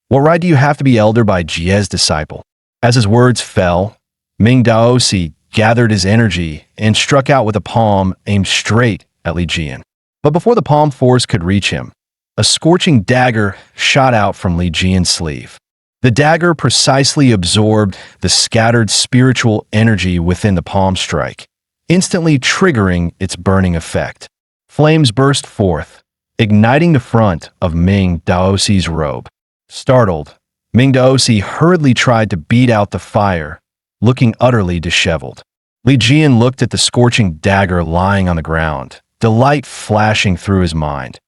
What right do you have to be Elder by Jie's disciple?" As his words fell, Ming Daosi gathered his energy and struck out with a palm aimed straight at Li Jian. But before the palm force could reach him, a scorching dagger shot out from Li Jian's sleeve. The dagger precisely absorbed the scattered spiritual energy within the palm strike, instantly triggering its burning effect. Flames burst forth, igniting the front of Ming Daosi's robe. Startled, Ming Daosi hurriedly tried to beat out the fire, looking utterly disheveled. Li Jian looked at the scorching dagger lying on the ground, delight flashing through his mind.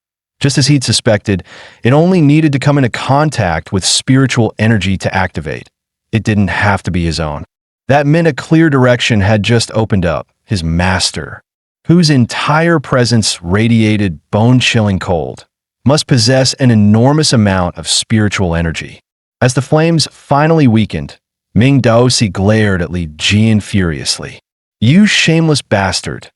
Just as he'd suspected, it only needed to come into contact with spiritual energy to activate. It didn't have to be his own. That meant a clear direction had just opened up, his master, whose entire presence radiated bone-chilling cold, must possess an enormous amount of spiritual energy. As the flames finally weakened, Ming Daosi glared at Li Jian furiously. "You shameless bastard!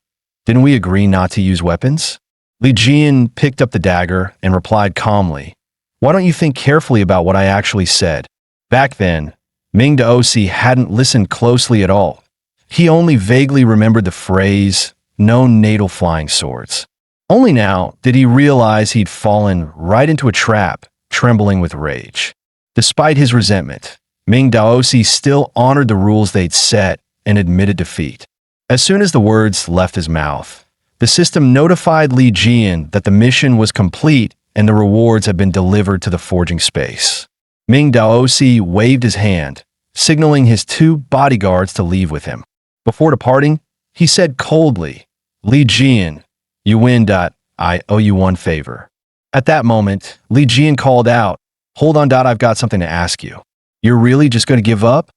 Didn't we agree not to use weapons?" Li Jian picked up the dagger and replied calmly, "Why don't you think carefully about what I actually said?" Back then, Ming Daosi hadn't listened closely at all. He only vaguely remembered the phrase, "no natal flying swords." Only now did he realize he'd fallen right into a trap, trembling with rage. Despite his resentment, Ming Daosi still honored the rules they'd set and admitted defeat. As soon as the words left his mouth, the system notified Li Jian that the mission was complete and the rewards had been delivered to the forging space. Ming Daosi waved his hand, signaling his two bodyguards to leave with him. Before departing, he said coldly, "Li Jian, you win. I owe you one favor." At that moment, Li Jian called out, "Hold on. I've got something to ask you. You're really just going to give up?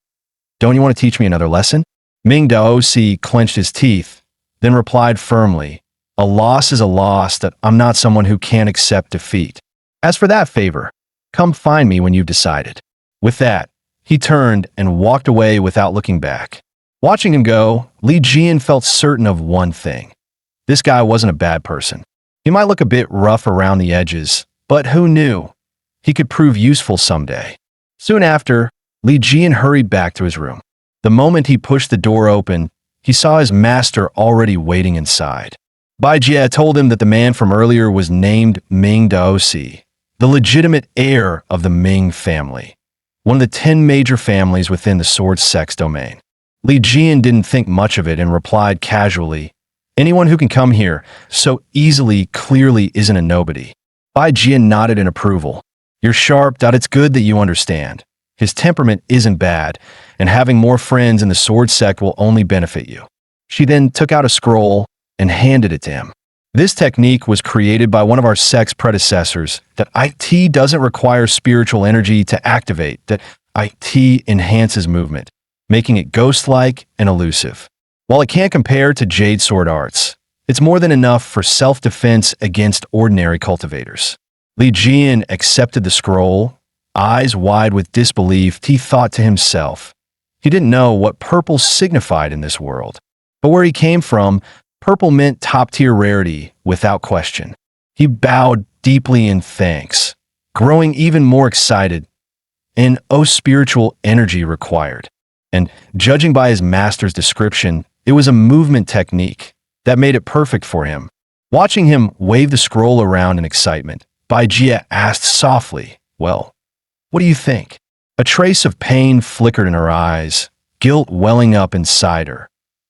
Don't you want to teach me another lesson?" Ming Daosi clenched his teeth, then replied firmly, "A loss is a loss. That I'm not someone who can't accept defeat. As for that favor, come find me when you've decided." With that, he turned and walked away without looking back. Watching him go, Li Jian felt certain of one thing. This guy wasn't a bad person. He might look a bit rough around the edges, but who knew? He could prove useful someday. Soon after, Li Jian hurried back to his room. The moment he pushed the door open, he saw his master already waiting inside. Bai Jie told him that the man from earlier was named Ming Daosi, the legitimate heir of the Ming family, one of the 10 major families within the sword sex domain. Li Jian didn't think much of it and replied casually, "Anyone who can come here so easily clearly isn't a nobody." Bai Jie nodded in approval. "You're sharp. It's good that you understand. His temperament isn't bad, and having more friends in the sword sect will only benefit you." She then took out a scroll and handed it to him. "This technique was created by one of our sect's predecessors. That IT doesn't require spiritual energy to activate. That IT enhances movement, making it ghost-like and elusive. While it can't compare to Jade Sword Arts, it's more than enough for self-defense against ordinary cultivators." Li Jian accepted the scroll. Eyes wide with disbelief, he thought to himself. He didn't know what purple signified in this world, but where he came from, purple meant top-tier rarity without question. He bowed deeply in thanks, growing even more excited. And spiritual energy required. And judging by his master's description, it was a movement technique that made it perfect for him. Watching him wave the scroll around in excitement, Bai Jie asked softly, "Well, what do you think?" A trace of pain flickered in her eyes, guilt welling up inside her.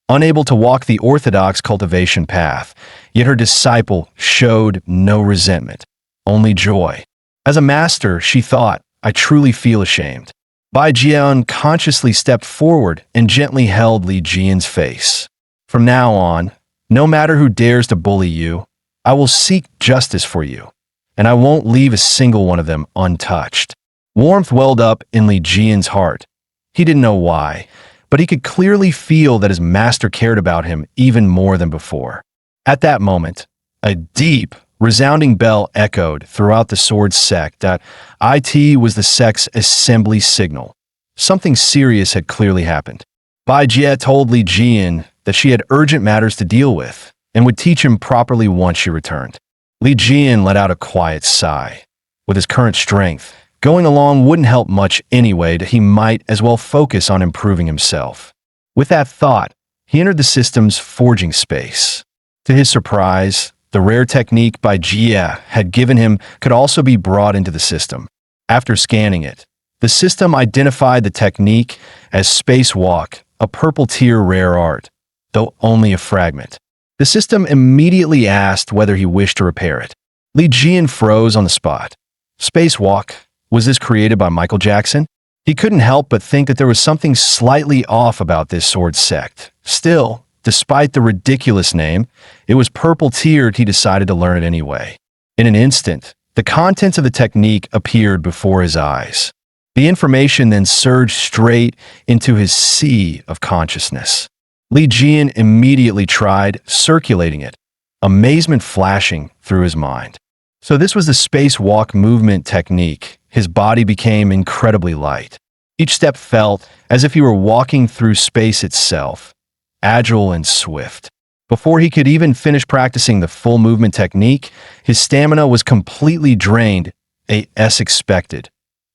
Unable to walk the orthodox cultivation path, yet her disciple showed no resentment, only joy. As a master, she thought, "I truly feel ashamed." Bai Jie unconsciously stepped forward and gently held Li Jian's face. "From now on, no matter who dares to bully you, I will seek justice for you, and I won't leave a single one of them untouched." Warmth welled up in Li Jian's heart. He didn't know why, but he could clearly feel that his master cared about him even more than before. At that moment, a deep, resounding bell echoed throughout the sword sect that IT was the sect's assembly signal. Something serious had clearly happened. Bai Jie told Li Jian that she had urgent matters to deal with and would teach him properly once she returned. Li Jian let out a quiet sigh. With his current strength, going along wouldn't help much anyway, that he might as well focus on improving himself. With that thought, he entered the system's forging space. To his surprise, the rare technique Bai Jie had given him could also be brought into the system. After scanning it, the system identified the technique as Spacewalk, a purple tier rare art, though only a fragment. The system immediately asked whether he wished to repair it. Li Jian froze on the spot. Spacewalk? Was this created by Michael Jackson? He couldn't help but think that there was something slightly off about this sword sect. Still, despite the ridiculous name, it was purple-tiered. He decided to learn it anyway. In an instant, the contents of the technique appeared before his eyes. The information then surged straight into his sea of consciousness. Li Jian immediately tried circulating it, amazement flashing through his mind. So this was the spacewalk movement technique. His body became incredibly light. Each step felt as if he were walking through space itself, agile and swift. Before he could even finish practicing the full movement technique, his stamina was completely drained, as expected.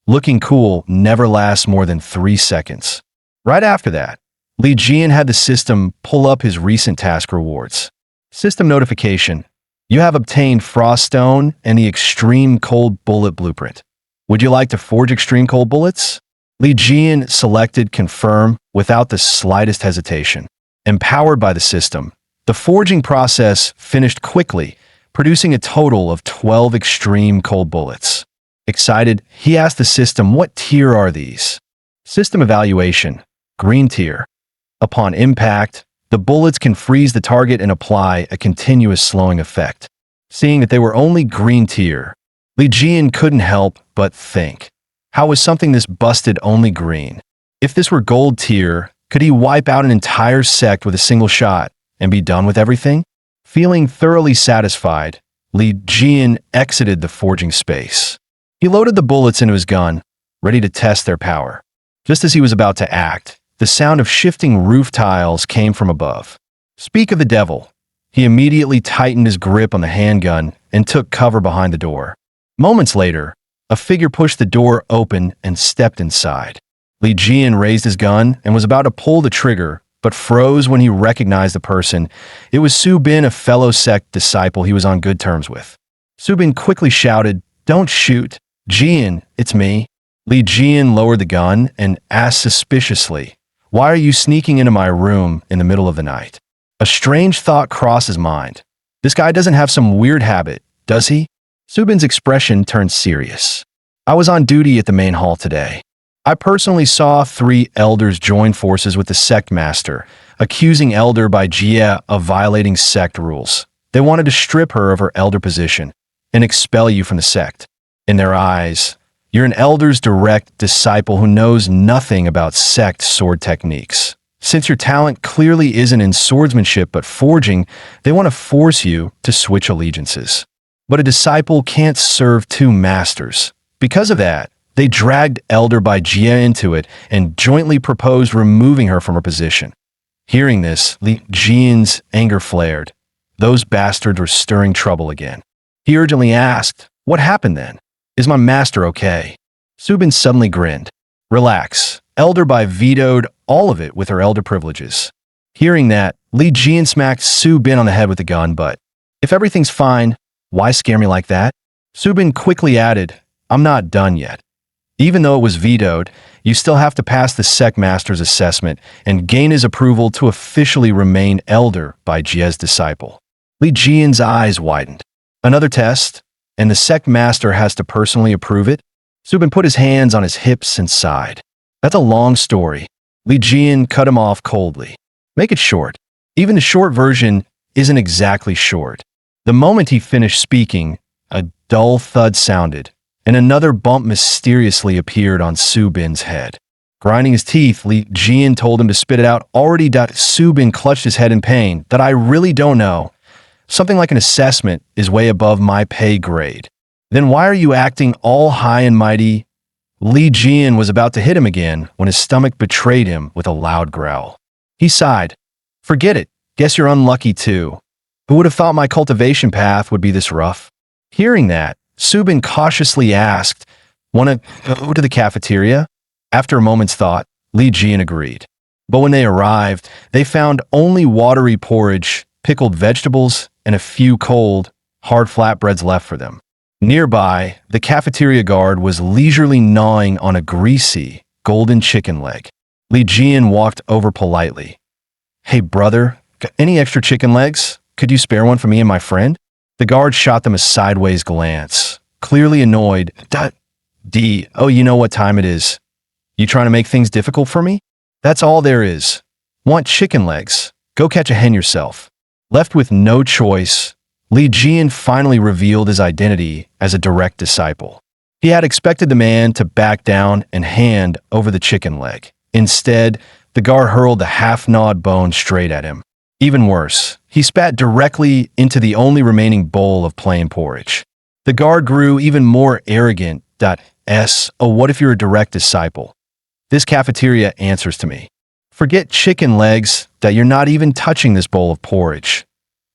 Looking cool never lasts more than 3 seconds. Right after that, Li Jian had the system pull up his recent task rewards. System notification. You have obtained Froststone and the Extreme Cold Bullet Blueprint. Would you like to forge Extreme Cold Bullets? Li Jian selected Confirm without the slightest hesitation. Empowered by the system, the forging process finished quickly, producing a total of 12 Extreme Cold Bullets. Excited, he asked the system, what tier are these? System evaluation, green tier. Upon impact, the bullets can freeze the target and apply a continuous slowing effect. Seeing that they were only green tier, Li Jian couldn't help but think, how was something this busted only green? If this were gold tier, could he wipe out an entire sect with a single shot and be done with everything? Feeling thoroughly satisfied, Li Jian exited the forging space. He loaded the bullets into his gun, ready to test their power. Just as he was about to act, the sound of shifting roof tiles came from above. Speak of the devil. He immediately tightened his grip on the handgun and took cover behind the door. Moments later, a figure pushed the door open and stepped inside. Li Jian raised his gun and was about to pull the trigger, but froze when he recognized the person. It was Su Bin, a fellow sect disciple he was on good terms with. Su Bin quickly shouted, "Don't shoot! Jian, it's me." Li Jian lowered the gun and asked suspiciously, "Why are you sneaking into my room in the middle of the night?" A strange thought crossed his mind. This guy doesn't have some weird habit, does he? Su Bin's expression turned serious. "I was on duty at the main hall today. I personally saw 3 elders join forces with the sect master, accusing Elder Bai Jie of violating sect rules. They wanted to strip her of her elder position and expel you from the sect. In their eyes, you're an elder's direct disciple who knows nothing about sect sword techniques. Since your talent clearly isn't in swordsmanship but forging, they want to force you to switch allegiances. But a disciple can't serve 2 masters. Because of that, they dragged Elder Bai Jie into it and jointly proposed removing her from her position." Hearing this, Li Jian's anger flared. Those bastards were stirring trouble again. He urgently asked, "What happened then? Is my master okay?" Su Bin suddenly grinned. "Relax. Elder Bai vetoed all of it with her elder privileges." Hearing that, Li Jian smacked Su Bin on the head with the gun, but, "If everything's fine, why scare me like that?" Su Bin quickly added, "I'm not done yet. Even though it was vetoed, you still have to pass the sect master's assessment and gain his approval to officially remain Elder Bai Jie's disciple." Li Jian's eyes widened. "Another test? And the sect master has to personally approve it?" Su Bin put his hands on his hips and sighed. "That's a long story." Li Jian cut him off coldly. "Make it short." Even the short version isn't exactly short. The moment he finished speaking, a dull thud sounded, and another bump mysteriously appeared on Su Bin's head. Grinding his teeth, Li Jian told him to spit it out. Already, Su Bin clutched his head in pain. "That I really don't know. Something like an assessment is way above my pay grade." "Then why are you acting all high and mighty?" Li Jian was about to hit him again when his stomach betrayed him with a loud growl. He sighed. "Forget it. Guess you're unlucky too. Who would have thought my cultivation path would be this rough?" Hearing that, Su Bin cautiously asked, "Wanna go to the cafeteria?" After a moment's thought, Li Jian agreed. But when they arrived, they found only watery porridge, pickled vegetables, and a few cold, hard flatbreads left for them. Nearby, the cafeteria guard was leisurely gnawing on a greasy, golden chicken leg. Li Jian walked over politely. "Hey brother, got any extra chicken legs? Could you spare one for me and my friend? The guard shot them a sideways glance, clearly annoyed. Oh, you know what time it is. You trying to make things difficult for me? That's all there is. Want chicken legs? Go catch a hen yourself. Left with no choice, Li Jian finally revealed his identity as a direct disciple. He had expected the man to back down and hand over the chicken leg. Instead, the guard hurled the half-gnawed bone straight at him. Even worse, he spat directly into the only remaining bowl of plain porridge. The guard grew even more arrogant. Oh, what if you're a direct disciple? This cafeteria answers to me. Forget chicken legs, that you're not even touching this bowl of porridge.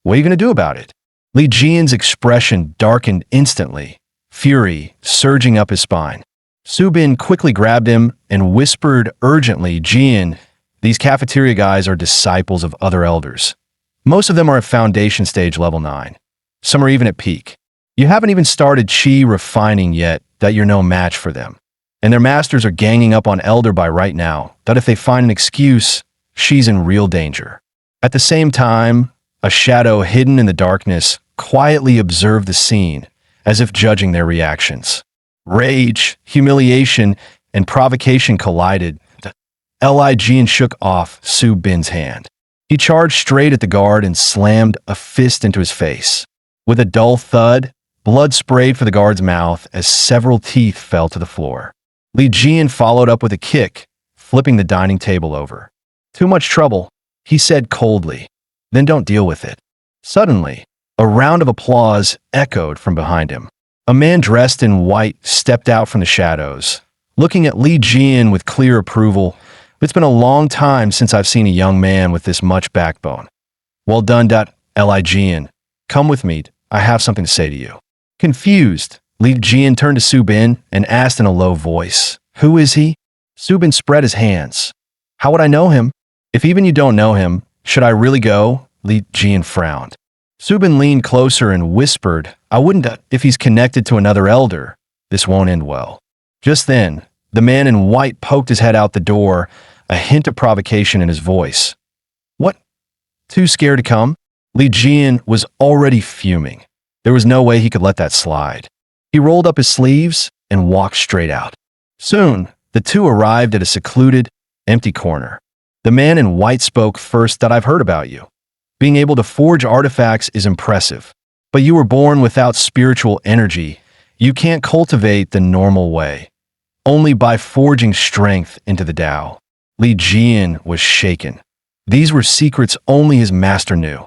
What are you going to do about it? Li Jian's expression darkened instantly, fury surging up his spine. Su Bin quickly grabbed him and whispered urgently, Jian, these cafeteria guys are disciples of other elders. Most of them are at foundation stage level 9. Some are even at peak. You haven't even started chi refining yet that you're no match for them. And their masters are ganging up on Elder by right now, that if they find an excuse, she's in real danger. At the same time, a shadow hidden in the darkness quietly observed the scene, as if judging their reactions. Rage, humiliation, and provocation collided. Li Jian shook off Su Bin's hand. He charged straight at the guard and slammed a fist into his face. With a dull thud, blood sprayed for the guard's mouth as several teeth fell to the floor. Li Jian followed up with a kick, flipping the dining table over. Too much trouble, he said coldly. Then don't deal with it. Suddenly, a round of applause echoed from behind him. A man dressed in white stepped out from the shadows, looking at Li Jian with clear approval. It's been a long time since I've seen a young man with this much backbone. Well done, Li Jian. Come with me, I have something to say to you. Confused, Li Jian turned to Su Bin and asked in a low voice, Who is he? Su Bin spread his hands. How would I know him? If even you don't know him, should I really go? Li Jian frowned. Su Bin leaned closer and whispered, I wouldn't if he's connected to another elder. This won't end well. Just then, the man in white poked his head out the door, a hint of provocation in his voice. What? Too scared to come? Li Jian was already fuming. There was no way he could let that slide. He rolled up his sleeves and walked straight out. Soon, the two arrived at a secluded, empty corner. The man in white spoke first. That I've heard about you. Being able to forge artifacts is impressive, but you were born without spiritual energy. You can't cultivate the normal way. Only by forging strength into the Tao. Li Jian was shaken. These were secrets only his master knew.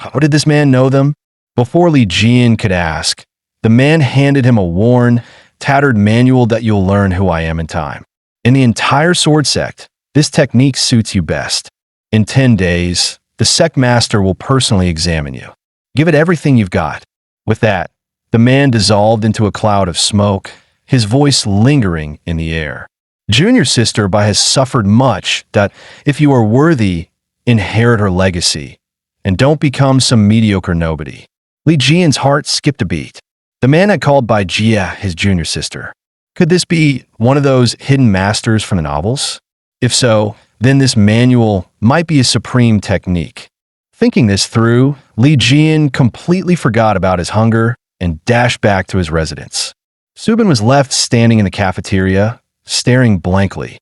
How did this man know them? Before Li Jian could ask, the man handed him a worn, tattered manual that you'll learn who I am in time. In the entire sword sect, this technique suits you best. In 10 days, the sect master will personally examine you. Give it everything you've got. With that, the man dissolved into a cloud of smoke, his voice lingering in the air. Junior sister has suffered much that, if you are worthy, inherit her legacy, and don't become some mediocre nobody. Li Jian's heart skipped a beat. The man had called by Jia his junior sister. Could this be one of those hidden masters from the novels? If so, then this manual might be a supreme technique. Thinking this through, Li Jian completely forgot about his hunger and dashed back to his residence. Su Bin was left standing in the cafeteria, staring blankly.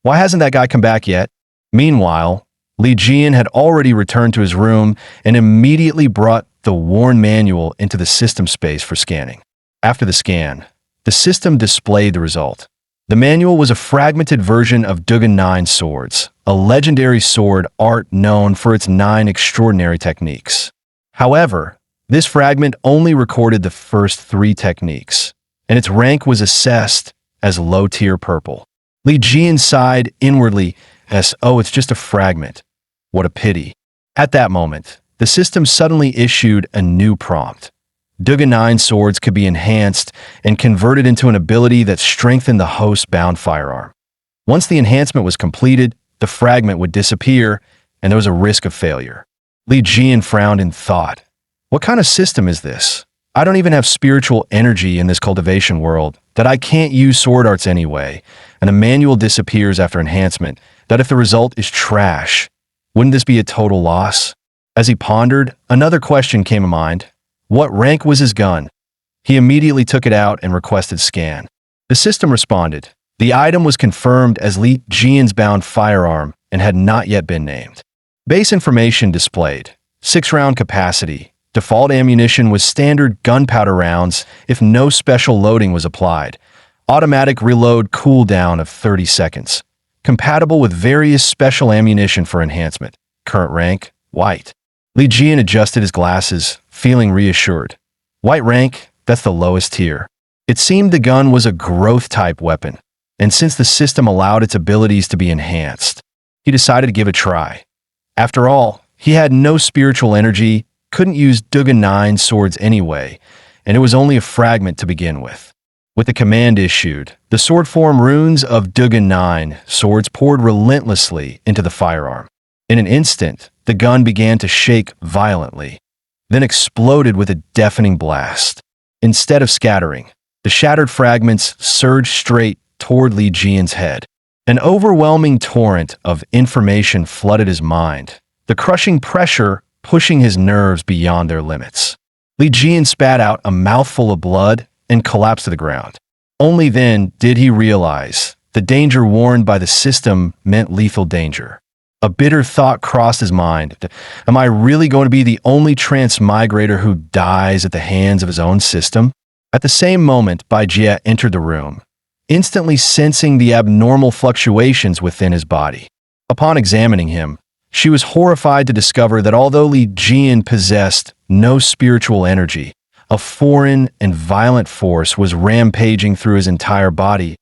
Why hasn't that guy come back yet? Meanwhile, Li Jian had already returned to his room and immediately brought the worn manual into the system space for scanning. After the scan, the system displayed the result. The manual was a fragmented version of Dugan 9 swords, a legendary sword art known for its 9 extraordinary techniques. However, this fragment only recorded the first 3 techniques, and its rank was assessed as low-tier purple. Li Jian sighed inwardly as, oh, it's just a fragment. What a pity. At that moment, the system suddenly issued a new prompt. Dugan 9 swords could be enhanced and converted into an ability that strengthened the host-bound firearm. Once the enhancement was completed, the fragment would disappear, and there was a risk of failure. Li Jian frowned in thought. What kind of system is this? I don't even have spiritual energy in this cultivation world, that I can't use sword arts anyway, and a manual disappears after enhancement, that if the result is trash, wouldn't this be a total loss? As he pondered, another question came to mind. What rank was his gun? He immediately took it out and requested scan. The system responded. The item was confirmed as Li Jian's bound firearm and had not yet been named. Base information displayed. 6-round capacity. Default ammunition was standard gunpowder rounds if no special loading was applied. Automatic reload cooldown of 30 seconds. Compatible with various special ammunition for enhancement. Current rank, white. Li Jian adjusted his glasses, feeling reassured. White rank, that's the lowest tier. It seemed the gun was a growth-type weapon, and since the system allowed its abilities to be enhanced, he decided to give it a try. After all, he had no spiritual energy, couldn't use Dugan 9 swords anyway, and it was only a fragment to begin with. With the command issued, the sword form runes of Dugan 9 swords poured relentlessly into the firearm. In an instant, the gun began to shake violently, then exploded with a deafening blast. Instead of scattering, the shattered fragments surged straight toward Li Jian's head. An overwhelming torrent of information flooded his mind, the crushing pressure pushing his nerves beyond their limits. Li Jian spat out a mouthful of blood and collapsed to the ground. Only then did he realize the danger warned by the system meant lethal danger. A bitter thought crossed his mind. Am I really going to be the only transmigrator who dies at the hands of his own system? At the same moment, Bai Jie entered the room, instantly sensing the abnormal fluctuations within his body. Upon examining him, she was horrified to discover that although Li Jian possessed no spiritual energy, a foreign and violent force was rampaging through his entire body.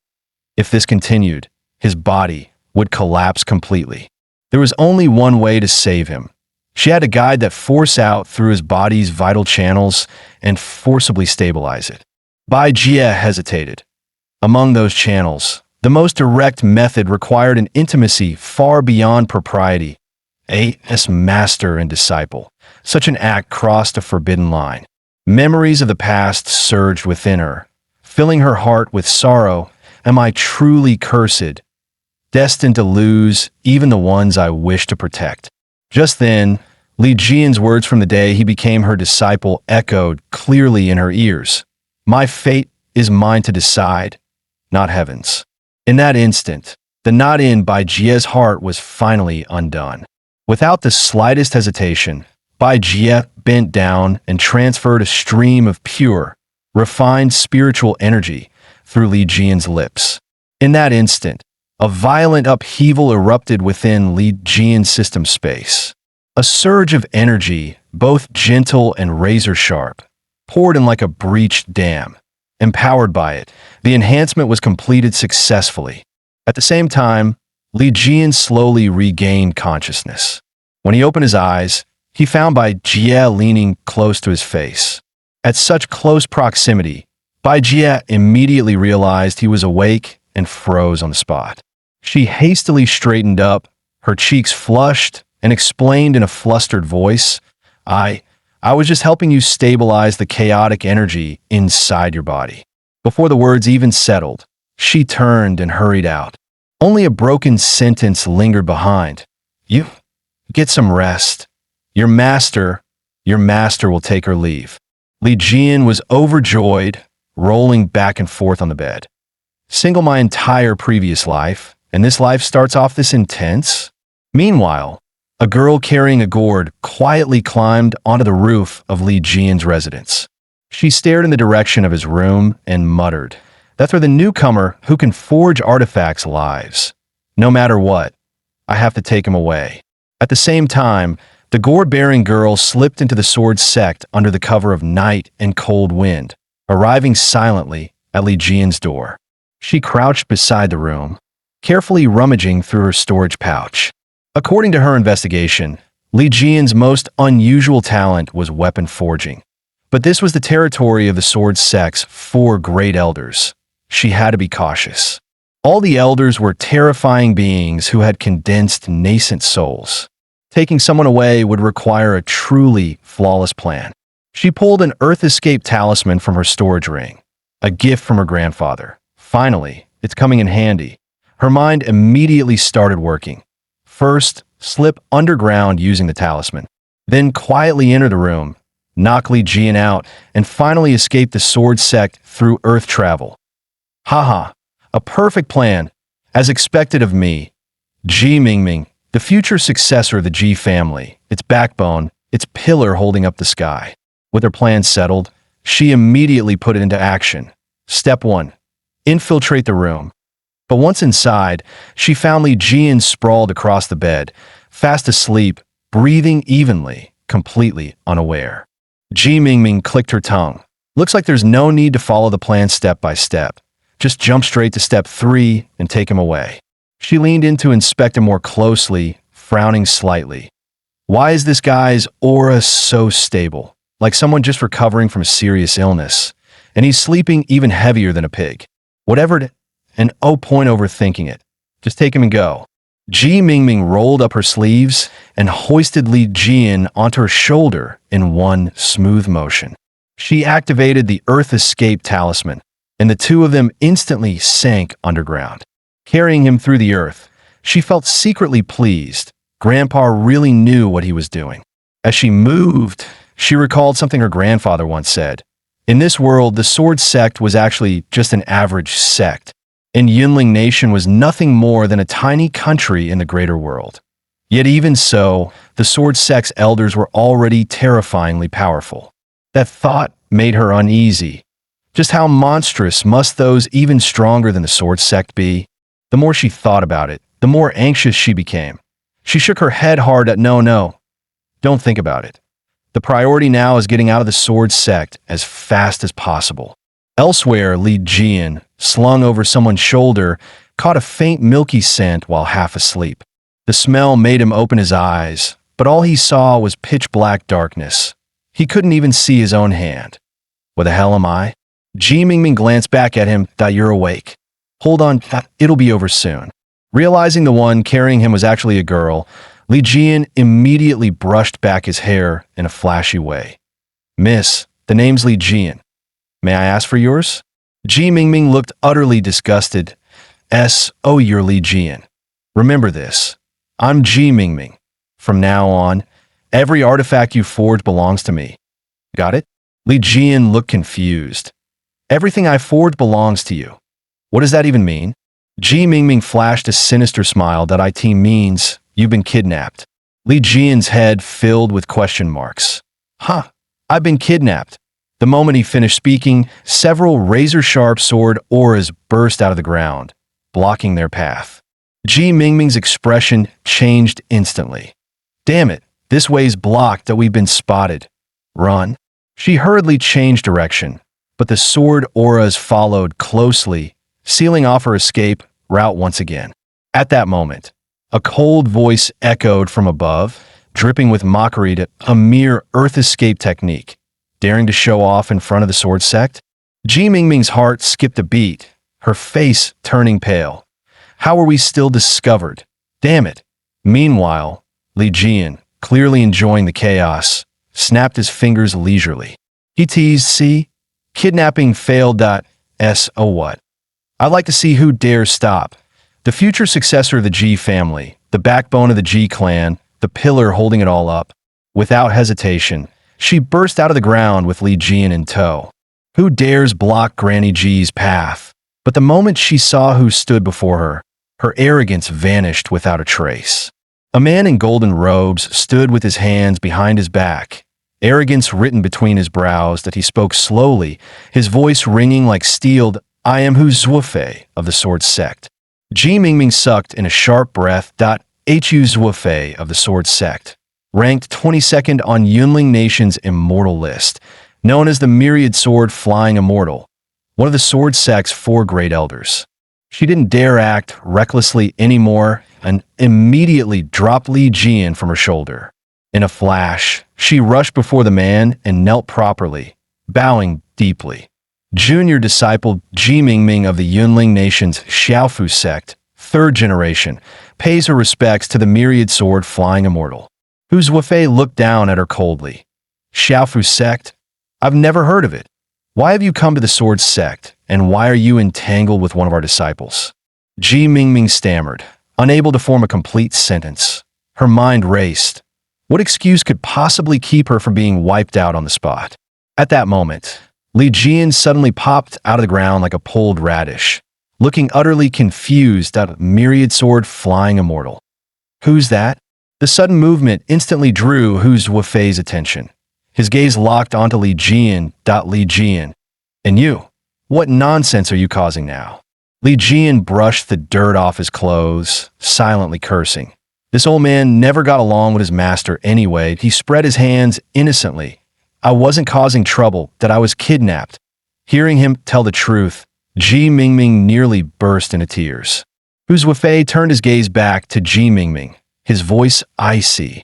If this continued, his body would collapse completely. There was only one way to save him. She had to guide that force out through his body's vital channels and forcibly stabilize it. Bai Jie hesitated. Among those channels, the most direct method required an intimacy far beyond propriety. As master and disciple, such an act crossed a forbidden line. Memories of the past surged within her, filling her heart with sorrow. Am I truly cursed, destined to lose even the ones I wish to protect? Just then, Li Jian's words from the day he became her disciple echoed clearly in her ears. My fate is mine to decide, not heaven's. In that instant, the knot in Bai Jie's heart was finally undone. Without the slightest hesitation, Bai Jie bent down and transferred a stream of pure, refined spiritual energy through Li Jian's lips. In that instant, a violent upheaval erupted within Li Jian's system space. A surge of energy, both gentle and razor-sharp, poured in like a breached dam. Empowered by it, the enhancement was completed successfully. At the same time, Li Jian slowly regained consciousness. When he opened his eyes, he found Bai Jie leaning close to his face. At such close proximity, Bai Jie immediately realized he was awake and froze on the spot. She hastily straightened up, her cheeks flushed, and explained in a flustered voice, I was just helping you stabilize the chaotic energy inside your body. Before the words even settled, she turned and hurried out. Only a broken sentence lingered behind. You get some rest. Your master will take her leave. Li Jian was overjoyed, rolling back and forth on the bed. Single my entire previous life, and this life starts off this intense? Meanwhile, a girl carrying a gourd quietly climbed onto the roof of Li Jian's residence. She stared in the direction of his room and muttered, That's where the newcomer who can forge artifacts lives. No matter what, I have to take him away. At the same time, the gourd-bearing girl slipped into the sword sect under the cover of night and cold wind, arriving silently at Li Jian's door. She crouched beside the room, carefully rummaging through her storage pouch. According to her investigation, Li Jian's most unusual talent was weapon forging. But this was the territory of the sword sect's 4 great elders. She had to be cautious. All the elders were terrifying beings who had condensed nascent souls. Taking someone away would require a truly flawless plan. She pulled an Earth Escape talisman from her storage ring, a gift from her grandfather. Finally, it's coming in handy. Her mind immediately started working. First, slip underground using the talisman. then quietly enter the room, knock Li Jian out, and finally escape the sword sect through earth travel. Haha, a perfect plan, as expected of me. Ji Mingming, the future successor of the Ji family, its backbone, its pillar holding up the sky. With her plan settled, she immediately put it into action. Step 1. Infiltrate the room. But once inside, she found Li Jian sprawled across the bed, fast asleep, breathing evenly, completely unaware. Ji Mingming clicked her tongue. Looks like there's no need to follow the plan step by step. Just jump straight to step 3 and take him away. She leaned in to inspect him more closely, frowning slightly. Why is this guy's aura so stable? Like someone just recovering from a serious illness. And he's sleeping even heavier than a pig. Whatever it, and oh, point overthinking it. Just take him and go. Ji Mingming rolled up her sleeves and hoisted Li Jian onto her shoulder in one smooth motion. She activated the Earth Escape Talisman, and the two of them instantly sank underground. Carrying him through the earth, she felt secretly pleased. Grandpa really knew what he was doing. As she moved, she recalled something her grandfather once said. In this world, the sword sect was actually just an average sect, and Yunling Nation was nothing more than a tiny country in the greater world. Yet even so, the sword sect's elders were already terrifyingly powerful. That thought made her uneasy. Just how monstrous must those even stronger than the sword sect be? The more she thought about it, the more anxious she became. She shook her head hard at no, don't think about it. The priority now is getting out of the sword sect as fast as possible. Elsewhere, Li Jian, slung over someone's shoulder, caught a faint milky scent while half asleep. The smell made him open his eyes, but all he saw was pitch-black darkness. He couldn't even see his own hand. What the hell am I? Ji Mingming glanced back at him. You're awake. Hold on, it'll be over soon. Realizing the one carrying him was actually a girl, Li Jian immediately brushed back his hair in a flashy way. Miss, the name's Li Jian. May I ask for yours? Ji Mingming looked utterly disgusted. Oh, you're Li Jian. Remember this. I'm Ji Mingming. From now on, every artifact you forge belongs to me. Got it? Li Jian looked confused. Everything I forge belongs to you. What does that even mean? Ji Mingming flashed a sinister smile. That IT means you've been kidnapped. Li Jian's head filled with question marks. Huh, I've been kidnapped. The moment he finished speaking, several razor-sharp sword auras burst out of the ground, blocking their path. Ji Mingming's expression changed instantly. Damn it, this way's blocked. That we've been spotted. Run. She hurriedly changed direction, but the sword auras followed closely, sealing off her escape route once again. At that moment, a cold voice echoed from above, dripping with mockery. To a mere earth escape technique, daring to show off in front of the sword sect? Ji Mingming's heart skipped a beat, her face turning pale. How were we still discovered? Damn it. Meanwhile, Li Jian, clearly enjoying the chaos, snapped his fingers leisurely. He teased, see? Kidnapping failed. Oh what? I'd like to see who dares stop. The future successor of the Ji family, the backbone of the Ji clan, the pillar holding it all up. Without hesitation, she burst out of the ground with Li Jian in tow. Who dares block Granny Ji's path? But the moment she saw who stood before her, her arrogance vanished without a trace. A man in golden robes stood with his hands behind his back, arrogance written between his brows. That he spoke slowly, his voice ringing like steel. I am Hu Zuofei of the sword sect. Ji Mingming sucked in a sharp breath. Hu Zuofei of the sword sect, ranked 22nd on Yunling Nation's immortal list, known as the Myriad Sword Flying Immortal, one of the sword sect's 4 great elders. She didn't dare act recklessly anymore and immediately dropped Li Jian from her shoulder. In a flash, she rushed before the man and knelt properly, bowing deeply. Junior disciple Ji Mingming of the Yunling Nation's Xiaofu sect, 3rd generation, pays her respects to the Myriad Sword Flying Immortal. Hu Zuofei looked down at her coldly. Xiaofu sect? I've never heard of it. Why have you come to the sword sect, and why are you entangled with one of our disciples? Ji Mingming stammered, unable to form a complete sentence. Her mind raced. What excuse could possibly keep her from being wiped out on the spot? At that moment, Li Jian suddenly popped out of the ground like a pulled radish, looking utterly confused at a myriad sword flying immortal. Who's that? The sudden movement instantly drew Hu Zuofei's attention. His gaze locked onto Li Jian. Li Jian. And you? What nonsense are you causing now? Li Jian brushed the dirt off his clothes, silently cursing. This old man never got along with his master anyway. He spread his hands innocently. I wasn't causing trouble, that I was kidnapped. Hearing him tell the truth, Ji Mingming nearly burst into tears. Hu Zuofei turned his gaze back to Ji Mingming, his voice icy.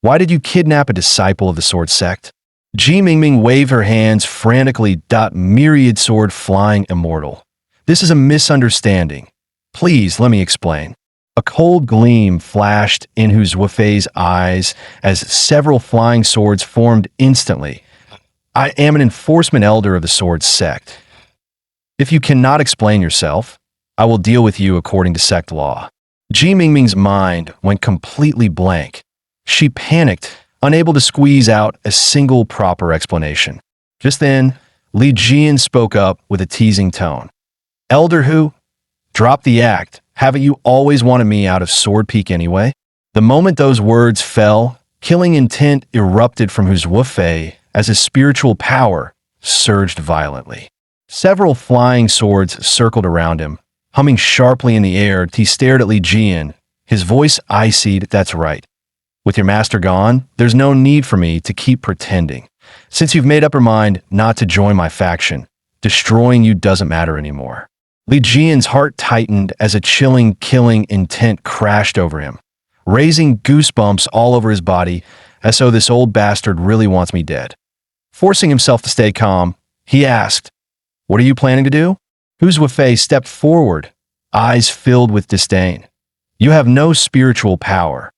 Why did you kidnap a disciple of the sword sect? Ji Mingming waved her hands frantically. Myriad sword flying immortal. This is a misunderstanding. Please let me explain. A cold gleam flashed in Hu Zuofei's eyes as several flying swords formed instantly. I am an enforcement elder of the sword sect. If you cannot explain yourself, I will deal with you according to sect law. Ji Mingming's mind went completely blank. She panicked, unable to squeeze out a single proper explanation. Just then, Li Jian spoke up with a teasing tone. Elder Hu, drop the act. Haven't you always wanted me out of Sword Peak anyway? The moment those words fell, killing intent erupted from Hu Zuofei as his spiritual power surged violently. Several flying swords circled around him. Humming sharply in the air, he stared at Li Jian, his voice icy. That's right. With your master gone, there's no need for me to keep pretending. Since you've made up your mind not to join my faction, destroying you doesn't matter anymore. Li Jian's heart tightened as a chilling, killing intent crashed over him, raising goosebumps all over his body, as though this old bastard really wants me dead. Forcing himself to stay calm, he asked, What are you planning to do? Hu Zuofei stepped forward, eyes filled with disdain. You have no spiritual power.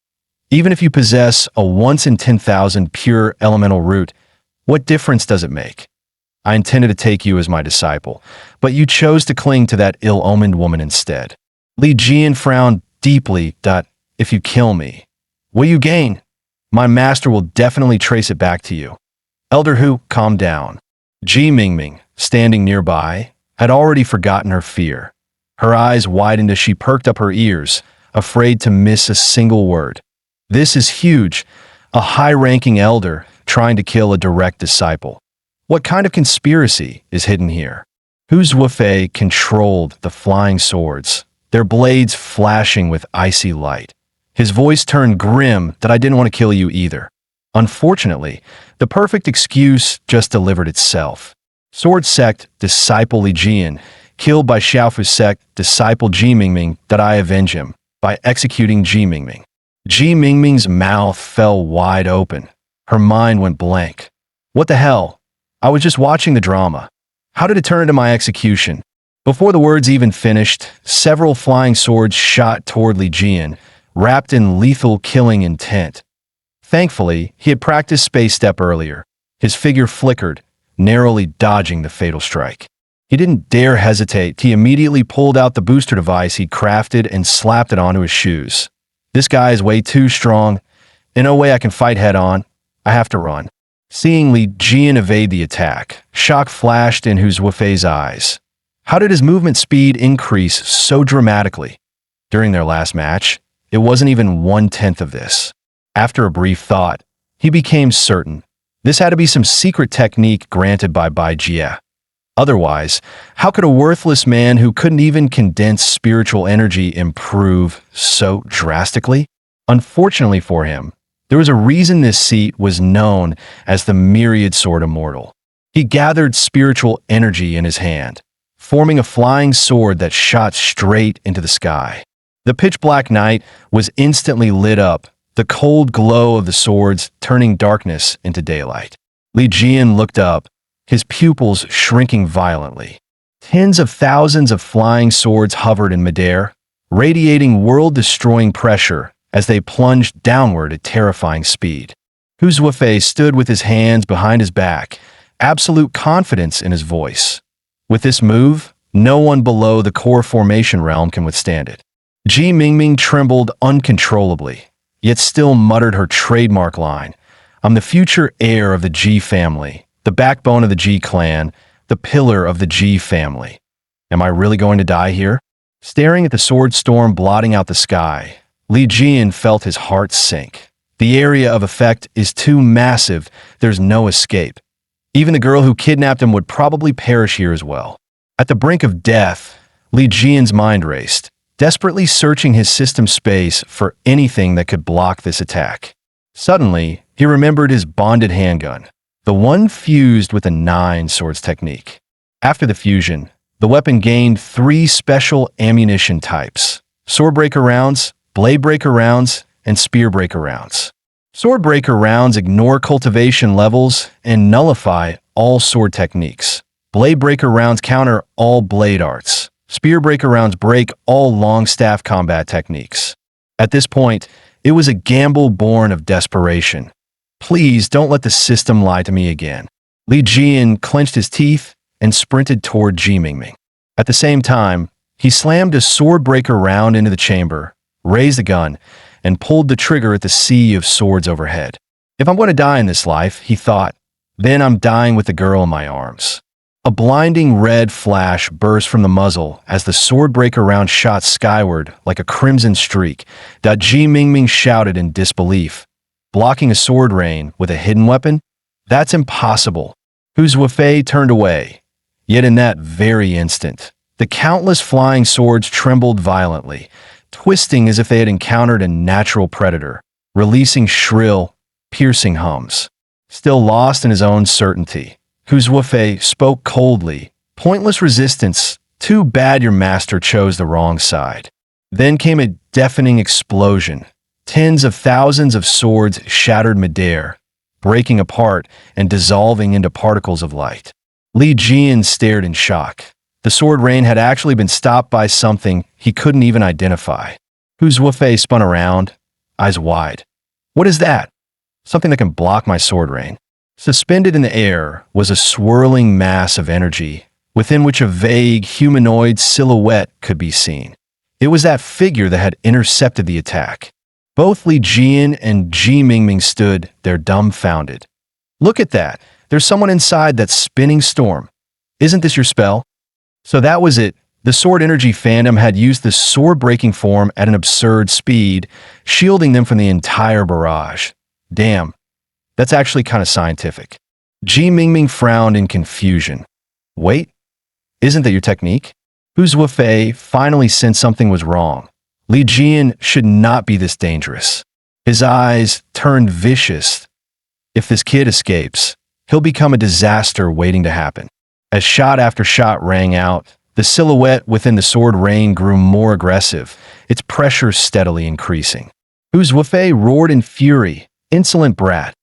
Even if you possess a once in 10,000 pure elemental root, what difference does it make? I intended to take you as my disciple, but you chose to cling to that ill-omened woman instead. Li Jian frowned deeply. If you kill me, what you gain? My master will definitely trace it back to you. Elder Hu, calm down. Ji Mingming, standing nearby, had already forgotten her fear. Her eyes widened as she perked up her ears, afraid to miss a single word. This is huge, a high-ranking elder trying to kill a direct disciple. What kind of conspiracy is hidden here? Hu Zuofei controlled the flying swords, their blades flashing with icy light. His voice turned grim. I didn't want to kill you either. Unfortunately, the perfect excuse just delivered itself. Sword sect disciple Li Jian, killed by Xiaofu sect disciple Ji Mingming. I avenge him by executing Ji Mingming. Ji Mingming's mouth fell wide open. Her mind went blank. What the hell? I was just watching the drama. How did it turn into my execution? Before the words even finished, several flying swords shot toward Li Jian, wrapped in lethal killing intent. Thankfully, he had practiced Space Step earlier. His figure flickered, narrowly dodging the fatal strike. He didn't dare hesitate. He immediately pulled out the booster device he'd crafted and slapped it onto his shoes. This guy is way too strong. In no way I can fight head-on. I have to run. Seeing Li Jian evade the attack, shock flashed in Hu Zuofei's eyes. How did his movement speed increase so dramatically? During their last match, it wasn't even 1/10 of this. After a brief thought, he became certain. This had to be some secret technique granted by Bai Jie. Otherwise, how could a worthless man who couldn't even condense spiritual energy improve so drastically? Unfortunately for him, there was a reason this seat was known as the Myriad Sword Immortal. He gathered spiritual energy in his hand, forming a flying sword that shot straight into the sky. The pitch-black night was instantly lit up, the cold glow of the swords turning darkness into daylight. Li Jian looked up, his pupils shrinking violently. Tens of thousands of flying swords hovered in midair, radiating world-destroying pressure as they plunged downward at terrifying speed. Hu Zuofei stood with his hands behind his back, absolute confidence in his voice. With this move, no one below the core formation realm can withstand it. Ji Mingming trembled uncontrollably. yet still muttered her trademark line. I'm the future heir of the G family, the backbone of the G clan, the pillar of the G family. Am I really going to die here? Staring at the sword storm blotting out the sky, Li Jian felt his heart sink. The area of effect is too massive, there's no escape. Even the girl who kidnapped him would probably perish here as well. At the brink of death, Li Jian's mind raced, desperately searching his system space for anything that could block this attack. Suddenly, he remembered his bonded handgun, the one fused with a 9 swords technique. After the fusion, the weapon gained 3 special ammunition types: sword breaker rounds, blade breaker rounds, and spear breaker rounds. Sword breaker rounds ignore cultivation levels and nullify all sword techniques. Blade breaker rounds counter all blade arts. Spear breaker rounds break all long staff combat techniques. At this point, it was a gamble born of desperation. Please don't let the system lie to me again. Li Jian clenched his teeth and sprinted toward Ji Mingming. At the same time, he slammed a sword breaker round into the chamber, raised the gun, and pulled the trigger at the sea of swords overhead. If I'm going to die in this life, he thought, then I'm dying with the girl in my arms. A blinding red flash burst from the muzzle as the sword breaker round shot skyward like a crimson streak. Ji Mingming shouted in disbelief. Blocking a sword rain with a hidden weapon? That's impossible. Whose Wufei turned away. Yet in that very instant, the countless flying swords trembled violently, twisting as if they had encountered a natural predator, releasing shrill, piercing hums. Still lost in his own certainty, Whose Wufei spoke coldly. Pointless resistance. Too bad your master chose the wrong side. Then came a deafening explosion. Tens of thousands of swords shattered midair, breaking apart and dissolving into particles of light. Li Jian stared in shock. The sword rain had actually been stopped by something he couldn't even identify. Whose Wufei spun around, eyes wide. What is that? Something that can block my sword rain. Suspended in the air was a swirling mass of energy, within which a vague humanoid silhouette could be seen. It was that figure that had intercepted the attack. Both Li Jian and Ji Mingming stood there dumbfounded. Look at that. There's someone inside that spinning storm. Isn't this your spell? So that was it. The sword energy phantom had used the sword-breaking form at an absurd speed, shielding them from the entire barrage. Damn, that's actually kind of scientific. Ji Mingming frowned in confusion. Wait, isn't that your technique? Whose Wufei finally sensed something was wrong. Li Jian should not be this dangerous. His eyes turned vicious. If this kid escapes, he'll become a disaster waiting to happen. As shot after shot rang out, the silhouette within the sword rain grew more aggressive, its pressure steadily increasing. Whose Wufei roared in fury. Insolent brat.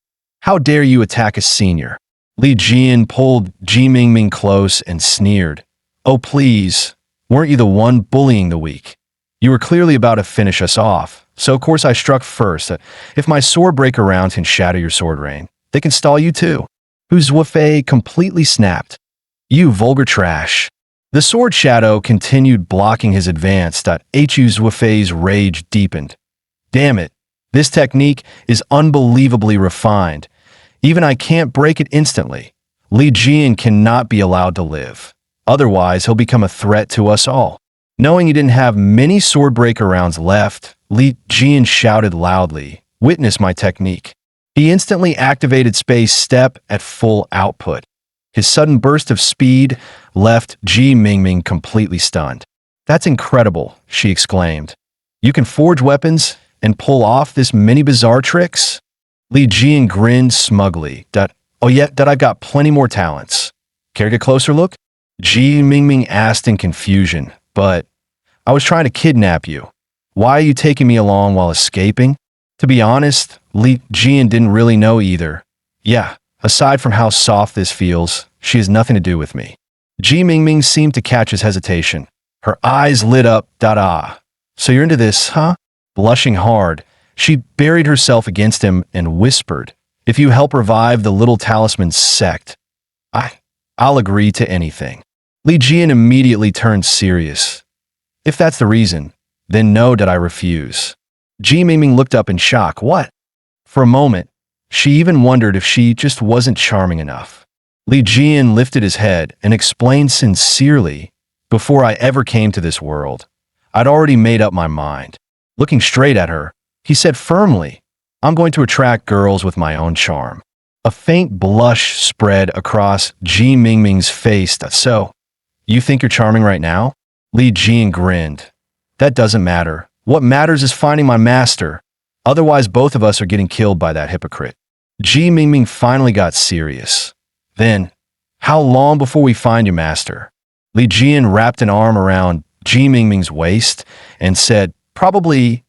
How dare you attack a senior? Li Jian pulled Ji Mingming close and sneered. Oh please, weren't you the one bullying the weak? You were clearly about to finish us off, so of course I struck first. If my sword breaker rounds can shatter your sword rain, they can stall you too. Whose Wufei completely snapped. You vulgar trash. The sword shadow continued blocking his advance. Hu's Wufei's rage deepened. Damn it, this technique is unbelievably refined. Even I can't break it instantly. Li Jian cannot be allowed to live. Otherwise, he'll become a threat to us all. Knowing he didn't have many sword breaker rounds left, Li Jian shouted loudly, "Witness my technique." He instantly activated Space Step at full output. His sudden burst of speed left Ji Mingming completely stunned. That's incredible, she exclaimed. You can forge weapons and pull off this many bizarre tricks? Li Jian grinned smugly. Oh yeah, I've got plenty more talents. Care to get a closer look? Ji Mingming asked in confusion. But I was trying to kidnap you. Why are you taking me along while escaping? To be honest, Li Jian didn't really know either. Yeah, aside from how soft this feels, she has nothing to do with me. Ji Mingming seemed to catch his hesitation. Her eyes lit up. So you're into this, huh? Blushing hard, she buried herself against him and whispered, if you help revive the Little Talisman sect, I'll agree to anything. Li Jian immediately turned serious. If that's the reason, then no, I refuse. Ji Mingming looked up in shock. What? For a moment, she even wondered if she just wasn't charming enough. Li Jian lifted his head and explained sincerely, before I ever came to this world, I'd already made up my mind. Looking straight at her, he said firmly, I'm going to attract girls with my own charm. A faint blush spread across Ji Mingming's face. So, you think you're charming right now? Li Jian grinned. That doesn't matter. What matters is finding my master. Otherwise, both of us are getting killed by that hypocrite. Ji Mingming finally got serious. Then, how long before we find your master? Li Jian wrapped an arm around Ji Mingming's waist and said, probably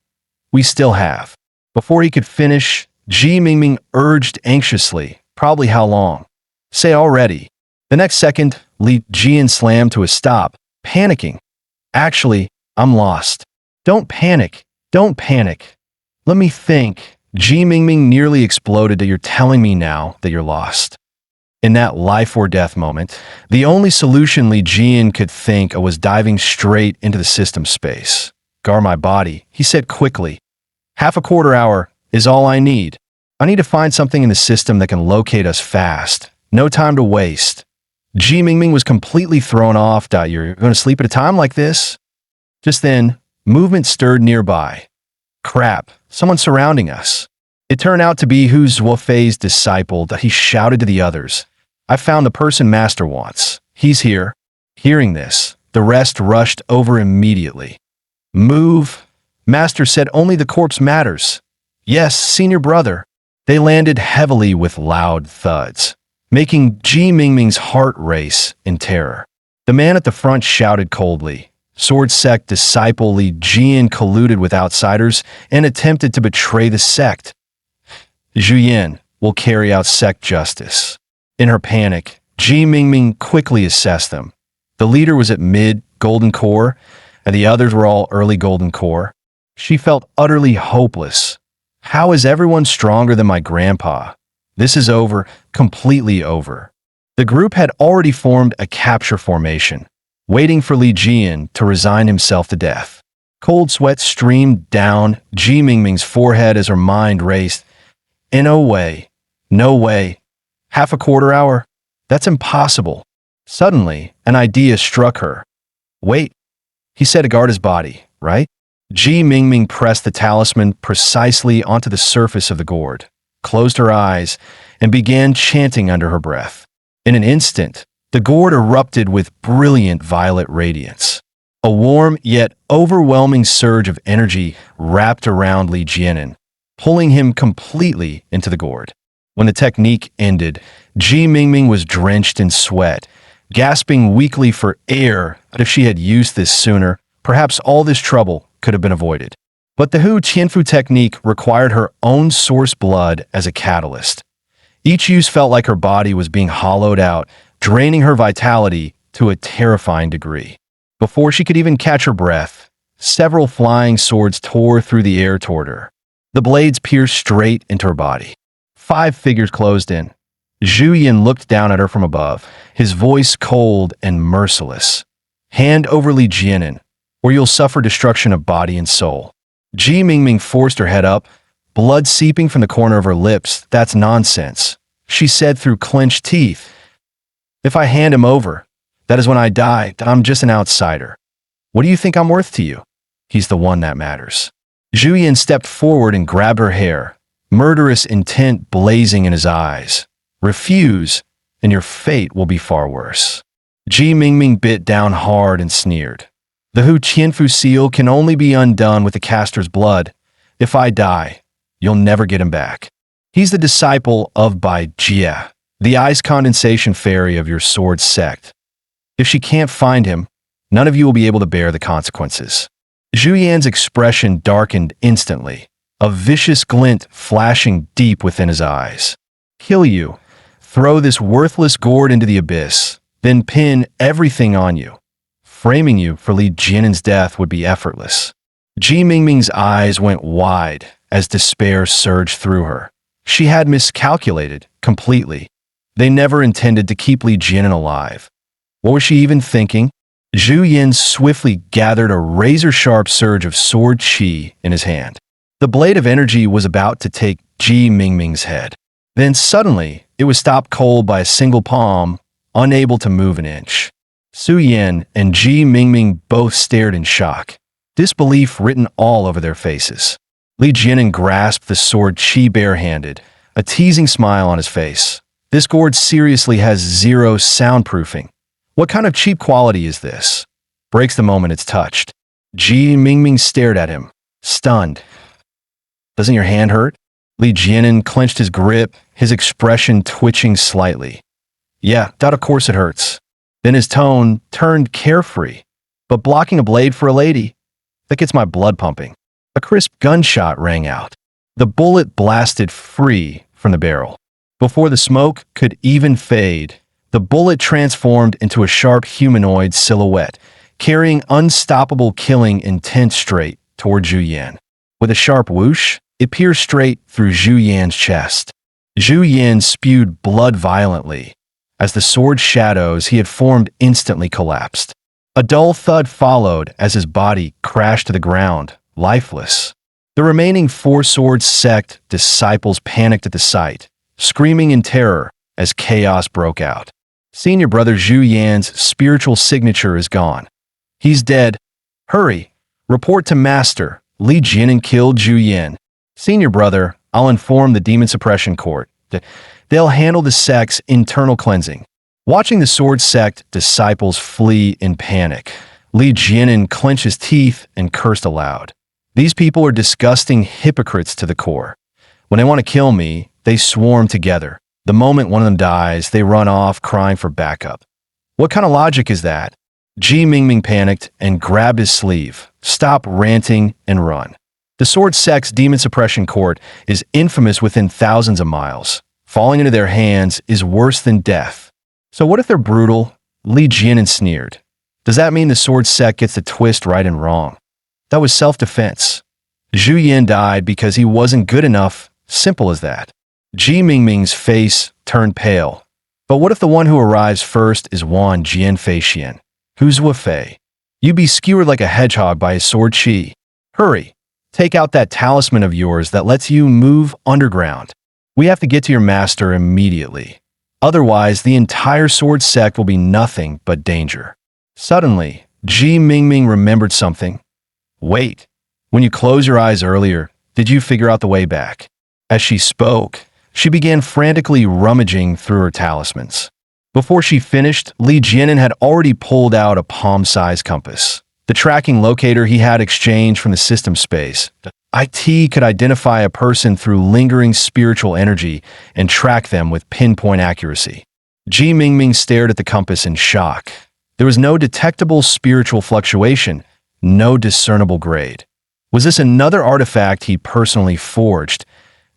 we still have. Before he could finish, Ji Mingming urged anxiously, probably how long? Say already. The next second, Li Jian slammed to a stop, panicking. Actually, I'm lost. Don't panic. Don't panic. Let me think. Ji Mingming nearly exploded that you're telling me now that you're lost. In that life or death moment, the only solution Li Jian could think of was diving straight into the system space. Guard my body, he said quickly. Half a quarter hour is all I need. I need to find something in the system that can locate us fast. No time to waste. Ji Mingming was completely thrown off. You're going to sleep at a time like this? Just then, movement stirred nearby. Crap, someone's surrounding us. It turned out to be Hu Zuofei's disciple. He shouted to the others. I found the person Master wants. He's here. Hearing this, the rest rushed over immediately. Move. Master said only the corpse matters. Yes, senior brother. They landed heavily with loud thuds, making Ji Mingming's heart race in terror. The man at the front shouted coldly. Sword sect disciple Li Jian colluded with outsiders and attempted to betray the sect. Zhu Yan will carry out sect justice. In her panic, Ji Mingming quickly assessed them. The leader was at mid-golden core, and the others were all early golden core. She felt utterly hopeless. How is everyone stronger than my grandpa? This is over, completely over. The group had already formed a capture formation, waiting for Li Jian to resign himself to death. Cold sweat streamed down Ji Mingming's forehead as her mind raced. No way. No way. Half a quarter hour? That's impossible. Suddenly, an idea struck her. Wait, he said to guard his body, right? Ji Mingming pressed the talisman precisely onto the surface of the gourd, closed her eyes, and began chanting under her breath. In an instant, the gourd erupted with brilliant violet radiance. A warm yet overwhelming surge of energy wrapped around Li Jianan, pulling him completely into the gourd. When the technique ended, Ji Mingming was drenched in sweat, gasping weakly for air. But if she had used this sooner, perhaps all this trouble could have been avoided. But the Hu Qianfu technique required her own source blood as a catalyst. Each use felt like her body was being hollowed out, draining her vitality to a terrifying degree. Before she could even catch her breath, several flying swords tore through the air toward her. The blades pierced straight into her body. 5 figures closed in. Zhu Yan looked down at her from above, his voice cold and merciless. Hand over Li Jianan, or you'll suffer destruction of body and soul. Ji Mingming forced her head up, blood seeping from the corner of her lips. That's nonsense, she said through clenched teeth. If I hand him over, that is when I die. I'm just an outsider. What do you think I'm worth to you? He's the one that matters. Zhu Yan stepped forward and grabbed her hair, murderous intent blazing in his eyes. Refuse, and your fate will be far worse. Ji Mingming bit down hard and sneered. The Hu Qianfu seal can only be undone with the caster's blood. If I die, you'll never get him back. He's the disciple of Bai Jia, the ice condensation fairy of your sword sect. If she can't find him, none of you will be able to bear the consequences. Zhu Yan's expression darkened instantly, a vicious glint flashing deep within his eyes. Kill you. Throw this worthless gourd into the abyss, then pin everything on you. Framing you for Li Jianan's death would be effortless. Ji Mingming's eyes went wide as despair surged through her. She had miscalculated completely. They never intended to keep Li Jianan alive. What was she even thinking? Zhu Yan swiftly gathered a razor-sharp surge of sword qi in his hand. The blade of energy was about to take Ji Mingming's head. Then suddenly, it was stopped cold by a single palm, unable to move an inch. Su Yan and Ji Mingming both stared in shock, disbelief written all over their faces. Li Jianan grasped the sword Qi barehanded, a teasing smile on his face. This gourd seriously has zero soundproofing. What kind of cheap quality is this? Breaks the moment it's touched. Ji Mingming stared at him, stunned. Doesn't your hand hurt? Li Jianan clenched his grip, his expression twitching slightly. Yeah, that of course it hurts. Then his tone turned carefree. But blocking a blade for a lady? That gets my blood pumping. A crisp gunshot rang out. The bullet blasted free from the barrel. Before the smoke could even fade, the bullet transformed into a sharp humanoid silhouette, carrying unstoppable killing intent straight toward Zhu Yan. With a sharp whoosh, it pierced straight through Zhu Yan's chest. Zhu Yan spewed blood violently. As the sword shadows he had formed instantly collapsed. A dull thud followed as his body crashed to the ground, lifeless. The remaining four sword sect disciples panicked at the sight, screaming in terror as chaos broke out. Senior brother Zhu Yan's spiritual signature is gone. He's dead. Hurry. Report to master. Li Jianan killed Zhu Yan. Senior brother, I'll inform the demon suppression court. They'll handle the sect's internal cleansing. Watching the sword sect disciples flee in panic, Li Jianan clenched his teeth and cursed aloud. These people are disgusting hypocrites to the core. When they want to kill me, they swarm together. The moment one of them dies, they run off crying for backup. What kind of logic is that? Ji Mingming panicked and grabbed his sleeve. Stop ranting and run. The sword sect's demon suppression court is infamous within thousands of miles. Falling into their hands is worse than death. So what if they're brutal? Li Jianan sneered. Does that mean the sword sect gets the twist right and wrong? That was self-defense. Zhu Yan died because he wasn't good enough. Simple as that. Ji Mingming's face turned pale. But what if the one who arrives first is Wan Jianfei Xian? Who's Wu Fei? You be skewered like a hedgehog by his sword Qi. Hurry. Take out that talisman of yours that lets you move underground. We have to get to your master immediately. Otherwise, the entire sword sect will be nothing but danger. Suddenly, Ji Mingming remembered something. Wait, when you closed your eyes earlier, did you figure out the way back? As she spoke, she began frantically rummaging through her talismans. Before she finished, Li Jianan had already pulled out a palm-sized compass. The tracking locator he had exchanged from the system space. IT could identify a person through lingering spiritual energy and track them with pinpoint accuracy. Ji Mingming stared at the compass in shock. There was no detectable spiritual fluctuation, no discernible grade. Was this another artifact he personally forged?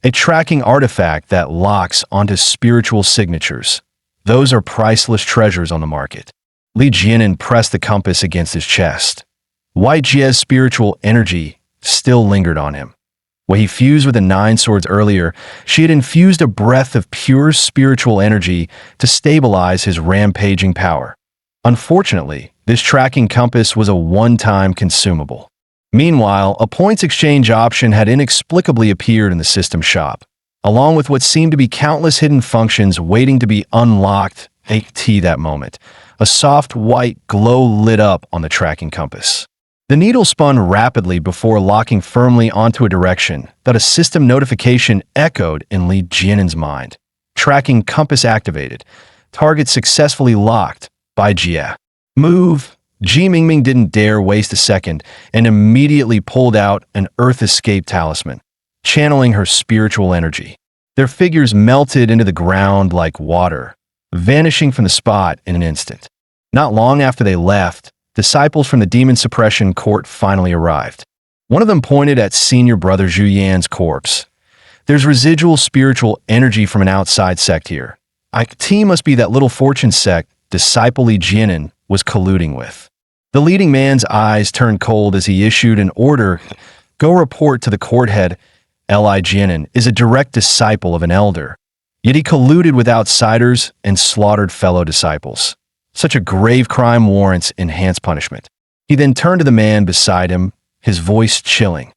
A tracking artifact that locks onto spiritual signatures. Those are priceless treasures on the market. Li Jianan pressed the compass against his chest. White Jie's spiritual energy still lingered on him. When he fused with the 9 swords earlier, she had infused a breath of pure spiritual energy to stabilize his rampaging power. Unfortunately, this tracking compass was a one-time consumable. Meanwhile, a points exchange option had inexplicably appeared in the system shop, along with what seemed to be countless hidden functions waiting to be unlocked at that moment. A soft white glow lit up on the tracking compass. The needle spun rapidly before locking firmly onto a direction that a system notification echoed in Li Jianan's mind. Tracking compass activated. Target successfully locked by Jie. Move! Ji Mingming didn't dare waste a second and immediately pulled out an Earth Escape talisman, channeling her spiritual energy. Their figures melted into the ground like water, vanishing from the spot in an instant. Not long after they left, disciples from the demon suppression court finally arrived. One of them pointed at senior brother Zhu Yan's corpse. There's residual spiritual energy from an outside sect here. IT must be that little fortune sect disciple Li Jianan was colluding with. The leading man's eyes turned cold as he issued an order. Go report to the court head. Li Jianan is a direct disciple of an elder. Yet he colluded with outsiders and slaughtered fellow disciples. Such a grave crime warrants enhanced punishment. He then turned to the man beside him, his voice chilling.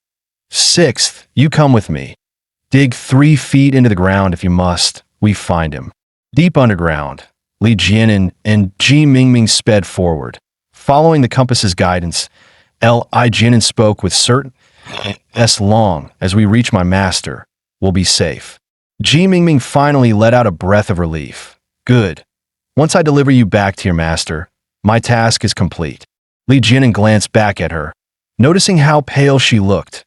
Sixth, you come with me. Dig 3 feet into the ground if you must. We find him. Deep underground, Li Jianin and Ji Mingming sped forward. Following the compass's guidance, Li Jianin spoke with certain, as long as we reach my master, we'll be safe. Ji Mingming finally let out a breath of relief. Good. Once I deliver you back to your master, my task is complete. Li Jianin glanced back at her, noticing how pale she looked.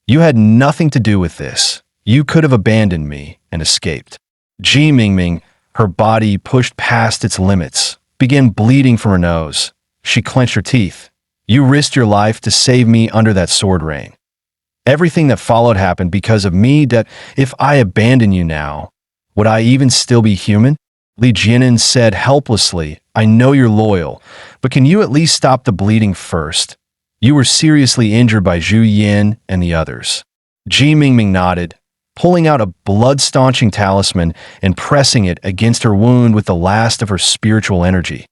You had nothing to do with this. You could have abandoned me and escaped. Ji Mingming, her body pushed past its limits, began bleeding from her nose. She clenched her teeth. You risked your life to save me under that sword rain. Everything that followed happened because of me. That if I abandon you now, would I even still be human? Li Jianin said helplessly, I know you're loyal, but can you at least stop the bleeding first? You were seriously injured by Zhu Yin and the others. Ji Mingming nodded, pulling out a blood-staunching talisman and pressing it against her wound with the last of her spiritual energy.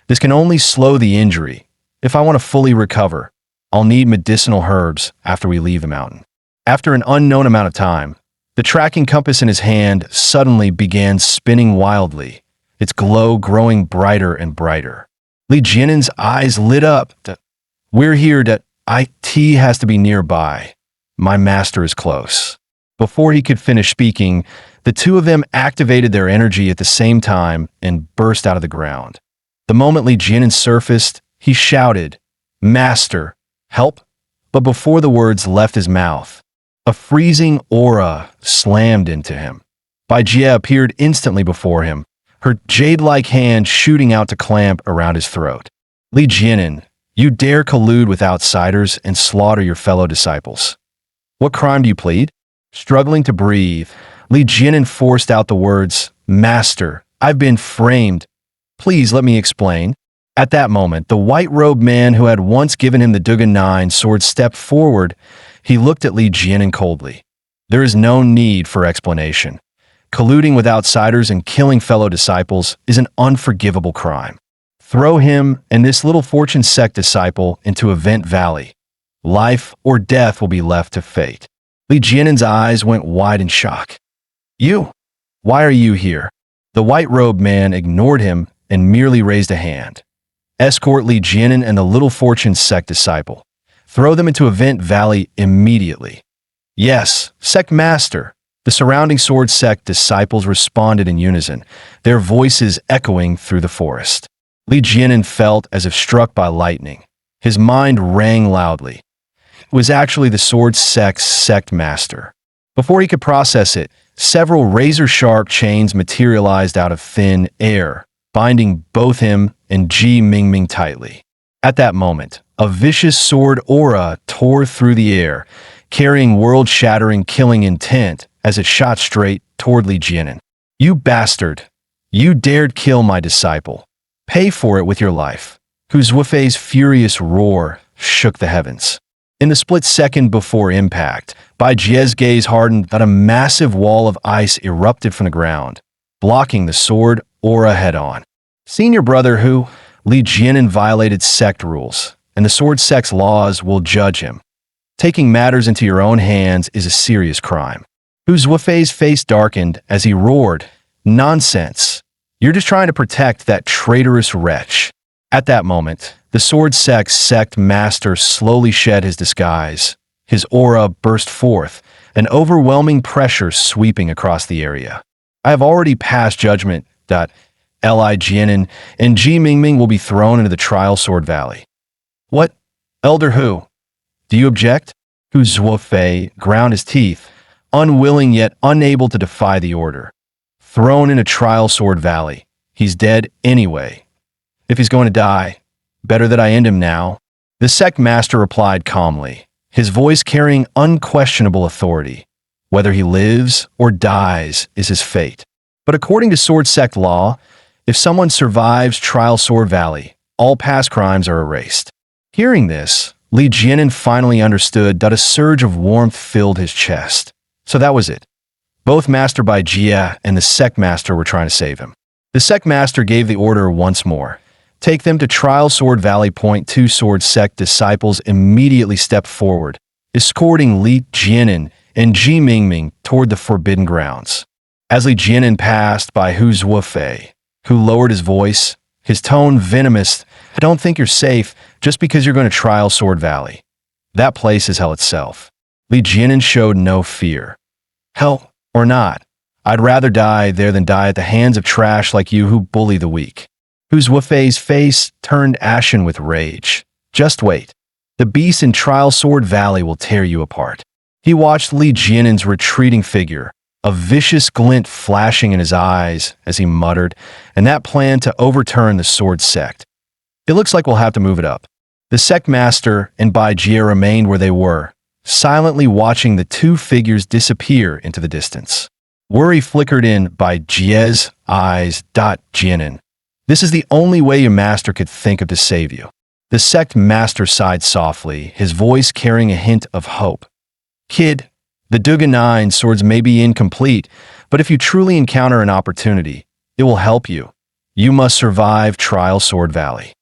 This can only slow the injury. If I want to fully recover, I'll need medicinal herbs after we leave the mountain. After an unknown amount of time, the tracking compass in his hand suddenly began spinning wildly, its glow growing brighter and brighter. Li Jianin's eyes lit up. We're here. IT has to be nearby. My master is close. Before he could finish speaking, the two of them activated their energy at the same time and burst out of the ground. The moment Li Jianin surfaced, he shouted, Master, help! But before the words left his mouth, a freezing aura slammed into him. Bai Jie appeared instantly before him, her jade-like hand shooting out to clamp around his throat. Li Jianin, you dare collude with outsiders and slaughter your fellow disciples. What crime do you plead? Struggling to breathe, Li Jianin forced out the words, Master, I've been framed. Please let me explain. At that moment, the white-robed man who had once given him the Dugan 9 sword stepped forward. He looked at Li Jianin coldly. There is no need for explanation. Colluding with outsiders and killing fellow disciples is an unforgivable crime. Throw him and this little fortune sect disciple into Event Valley. Life or death will be left to fate. Li Jianin's eyes went wide in shock. You? Why are you here? The white-robed man ignored him and merely raised a hand. Escort Li Jianin and the little fortune sect disciple. Throw them into Event Valley immediately. Yes, sect master. The surrounding sword sect disciples responded in unison, their voices echoing through the forest. Li Jianin felt as if struck by lightning. His mind rang loudly. It was actually the sword sect's sect master. Before he could process it, several razor-sharp chains materialized out of thin air, binding both him and Ji Mingming tightly. At that moment, a vicious sword aura tore through the air, carrying world-shattering killing intent as it shot straight toward Li Jianin. You bastard! You dared kill my disciple. Pay for it with your life. Wufei's furious roar shook the heavens. In the split second before impact, Bai Jie's gaze hardened that a massive wall of ice erupted from the ground, blocking the sword aura head-on. Senior brother who, Li Jianin violated sect rules, and the sword sect's laws will judge him. Taking matters into your own hands is a serious crime. Wufei's face darkened as he roared, Nonsense! You're just trying to protect that traitorous wretch. At that moment, the sword sect's sect master slowly shed his disguise. His aura burst forth, an overwhelming pressure sweeping across the area. I have already passed judgment that Li Jianin and Ji Mingming will be thrown into the Trial Sword Valley. What? Elder Hu? Do you object? Wufei ground his teeth, unwilling yet unable to defy the order. Thrown in a Trial Sword Valley. He's dead anyway. If he's going to die, better that I end him now. The sect master replied calmly, his voice carrying unquestionable authority. Whether he lives or dies is his fate. But according to sword sect law, if someone survives Trial Sword Valley, all past crimes are erased. Hearing this, Li Jianin finally understood that a surge of warmth filled his chest. So that was it. Both Master Bai Jie and the sect master were trying to save him. The sect master gave the order once more. Take them to Trial Sword Valley. 2 sword sect disciples immediately stepped forward, escorting Li Jianan and Ji Mingming toward the forbidden grounds. As Li Jianan passed by Hu Zuofei, who lowered his voice, his tone venomous, "I don't think you're safe just because you're going to trial Sword Valley. That place is hell itself." Li Jianan showed no fear. "Hell or not, I'd rather die there than die at the hands of trash like you who bully the weak." Hu Zuofei's face turned ashen with rage. "Just wait. The beast in Trial Sword Valley will tear you apart." He watched Li Jianan's retreating figure, a vicious glint flashing in his eyes as he muttered, "And that plan to overturn the sword sect. It looks like we'll have to move it up." The sect master and Bai Jie remained where they were, silently watching the two figures disappear into the distance. Worry flickered in Bai Jie's eyes. "Jianan, this is the only way your master could think of to save you." The sect master sighed softly, his voice carrying a hint of hope. "Kid, the Duga 9 swords may be incomplete, but if you truly encounter an opportunity, it will help you. You must survive Trial Sword Valley."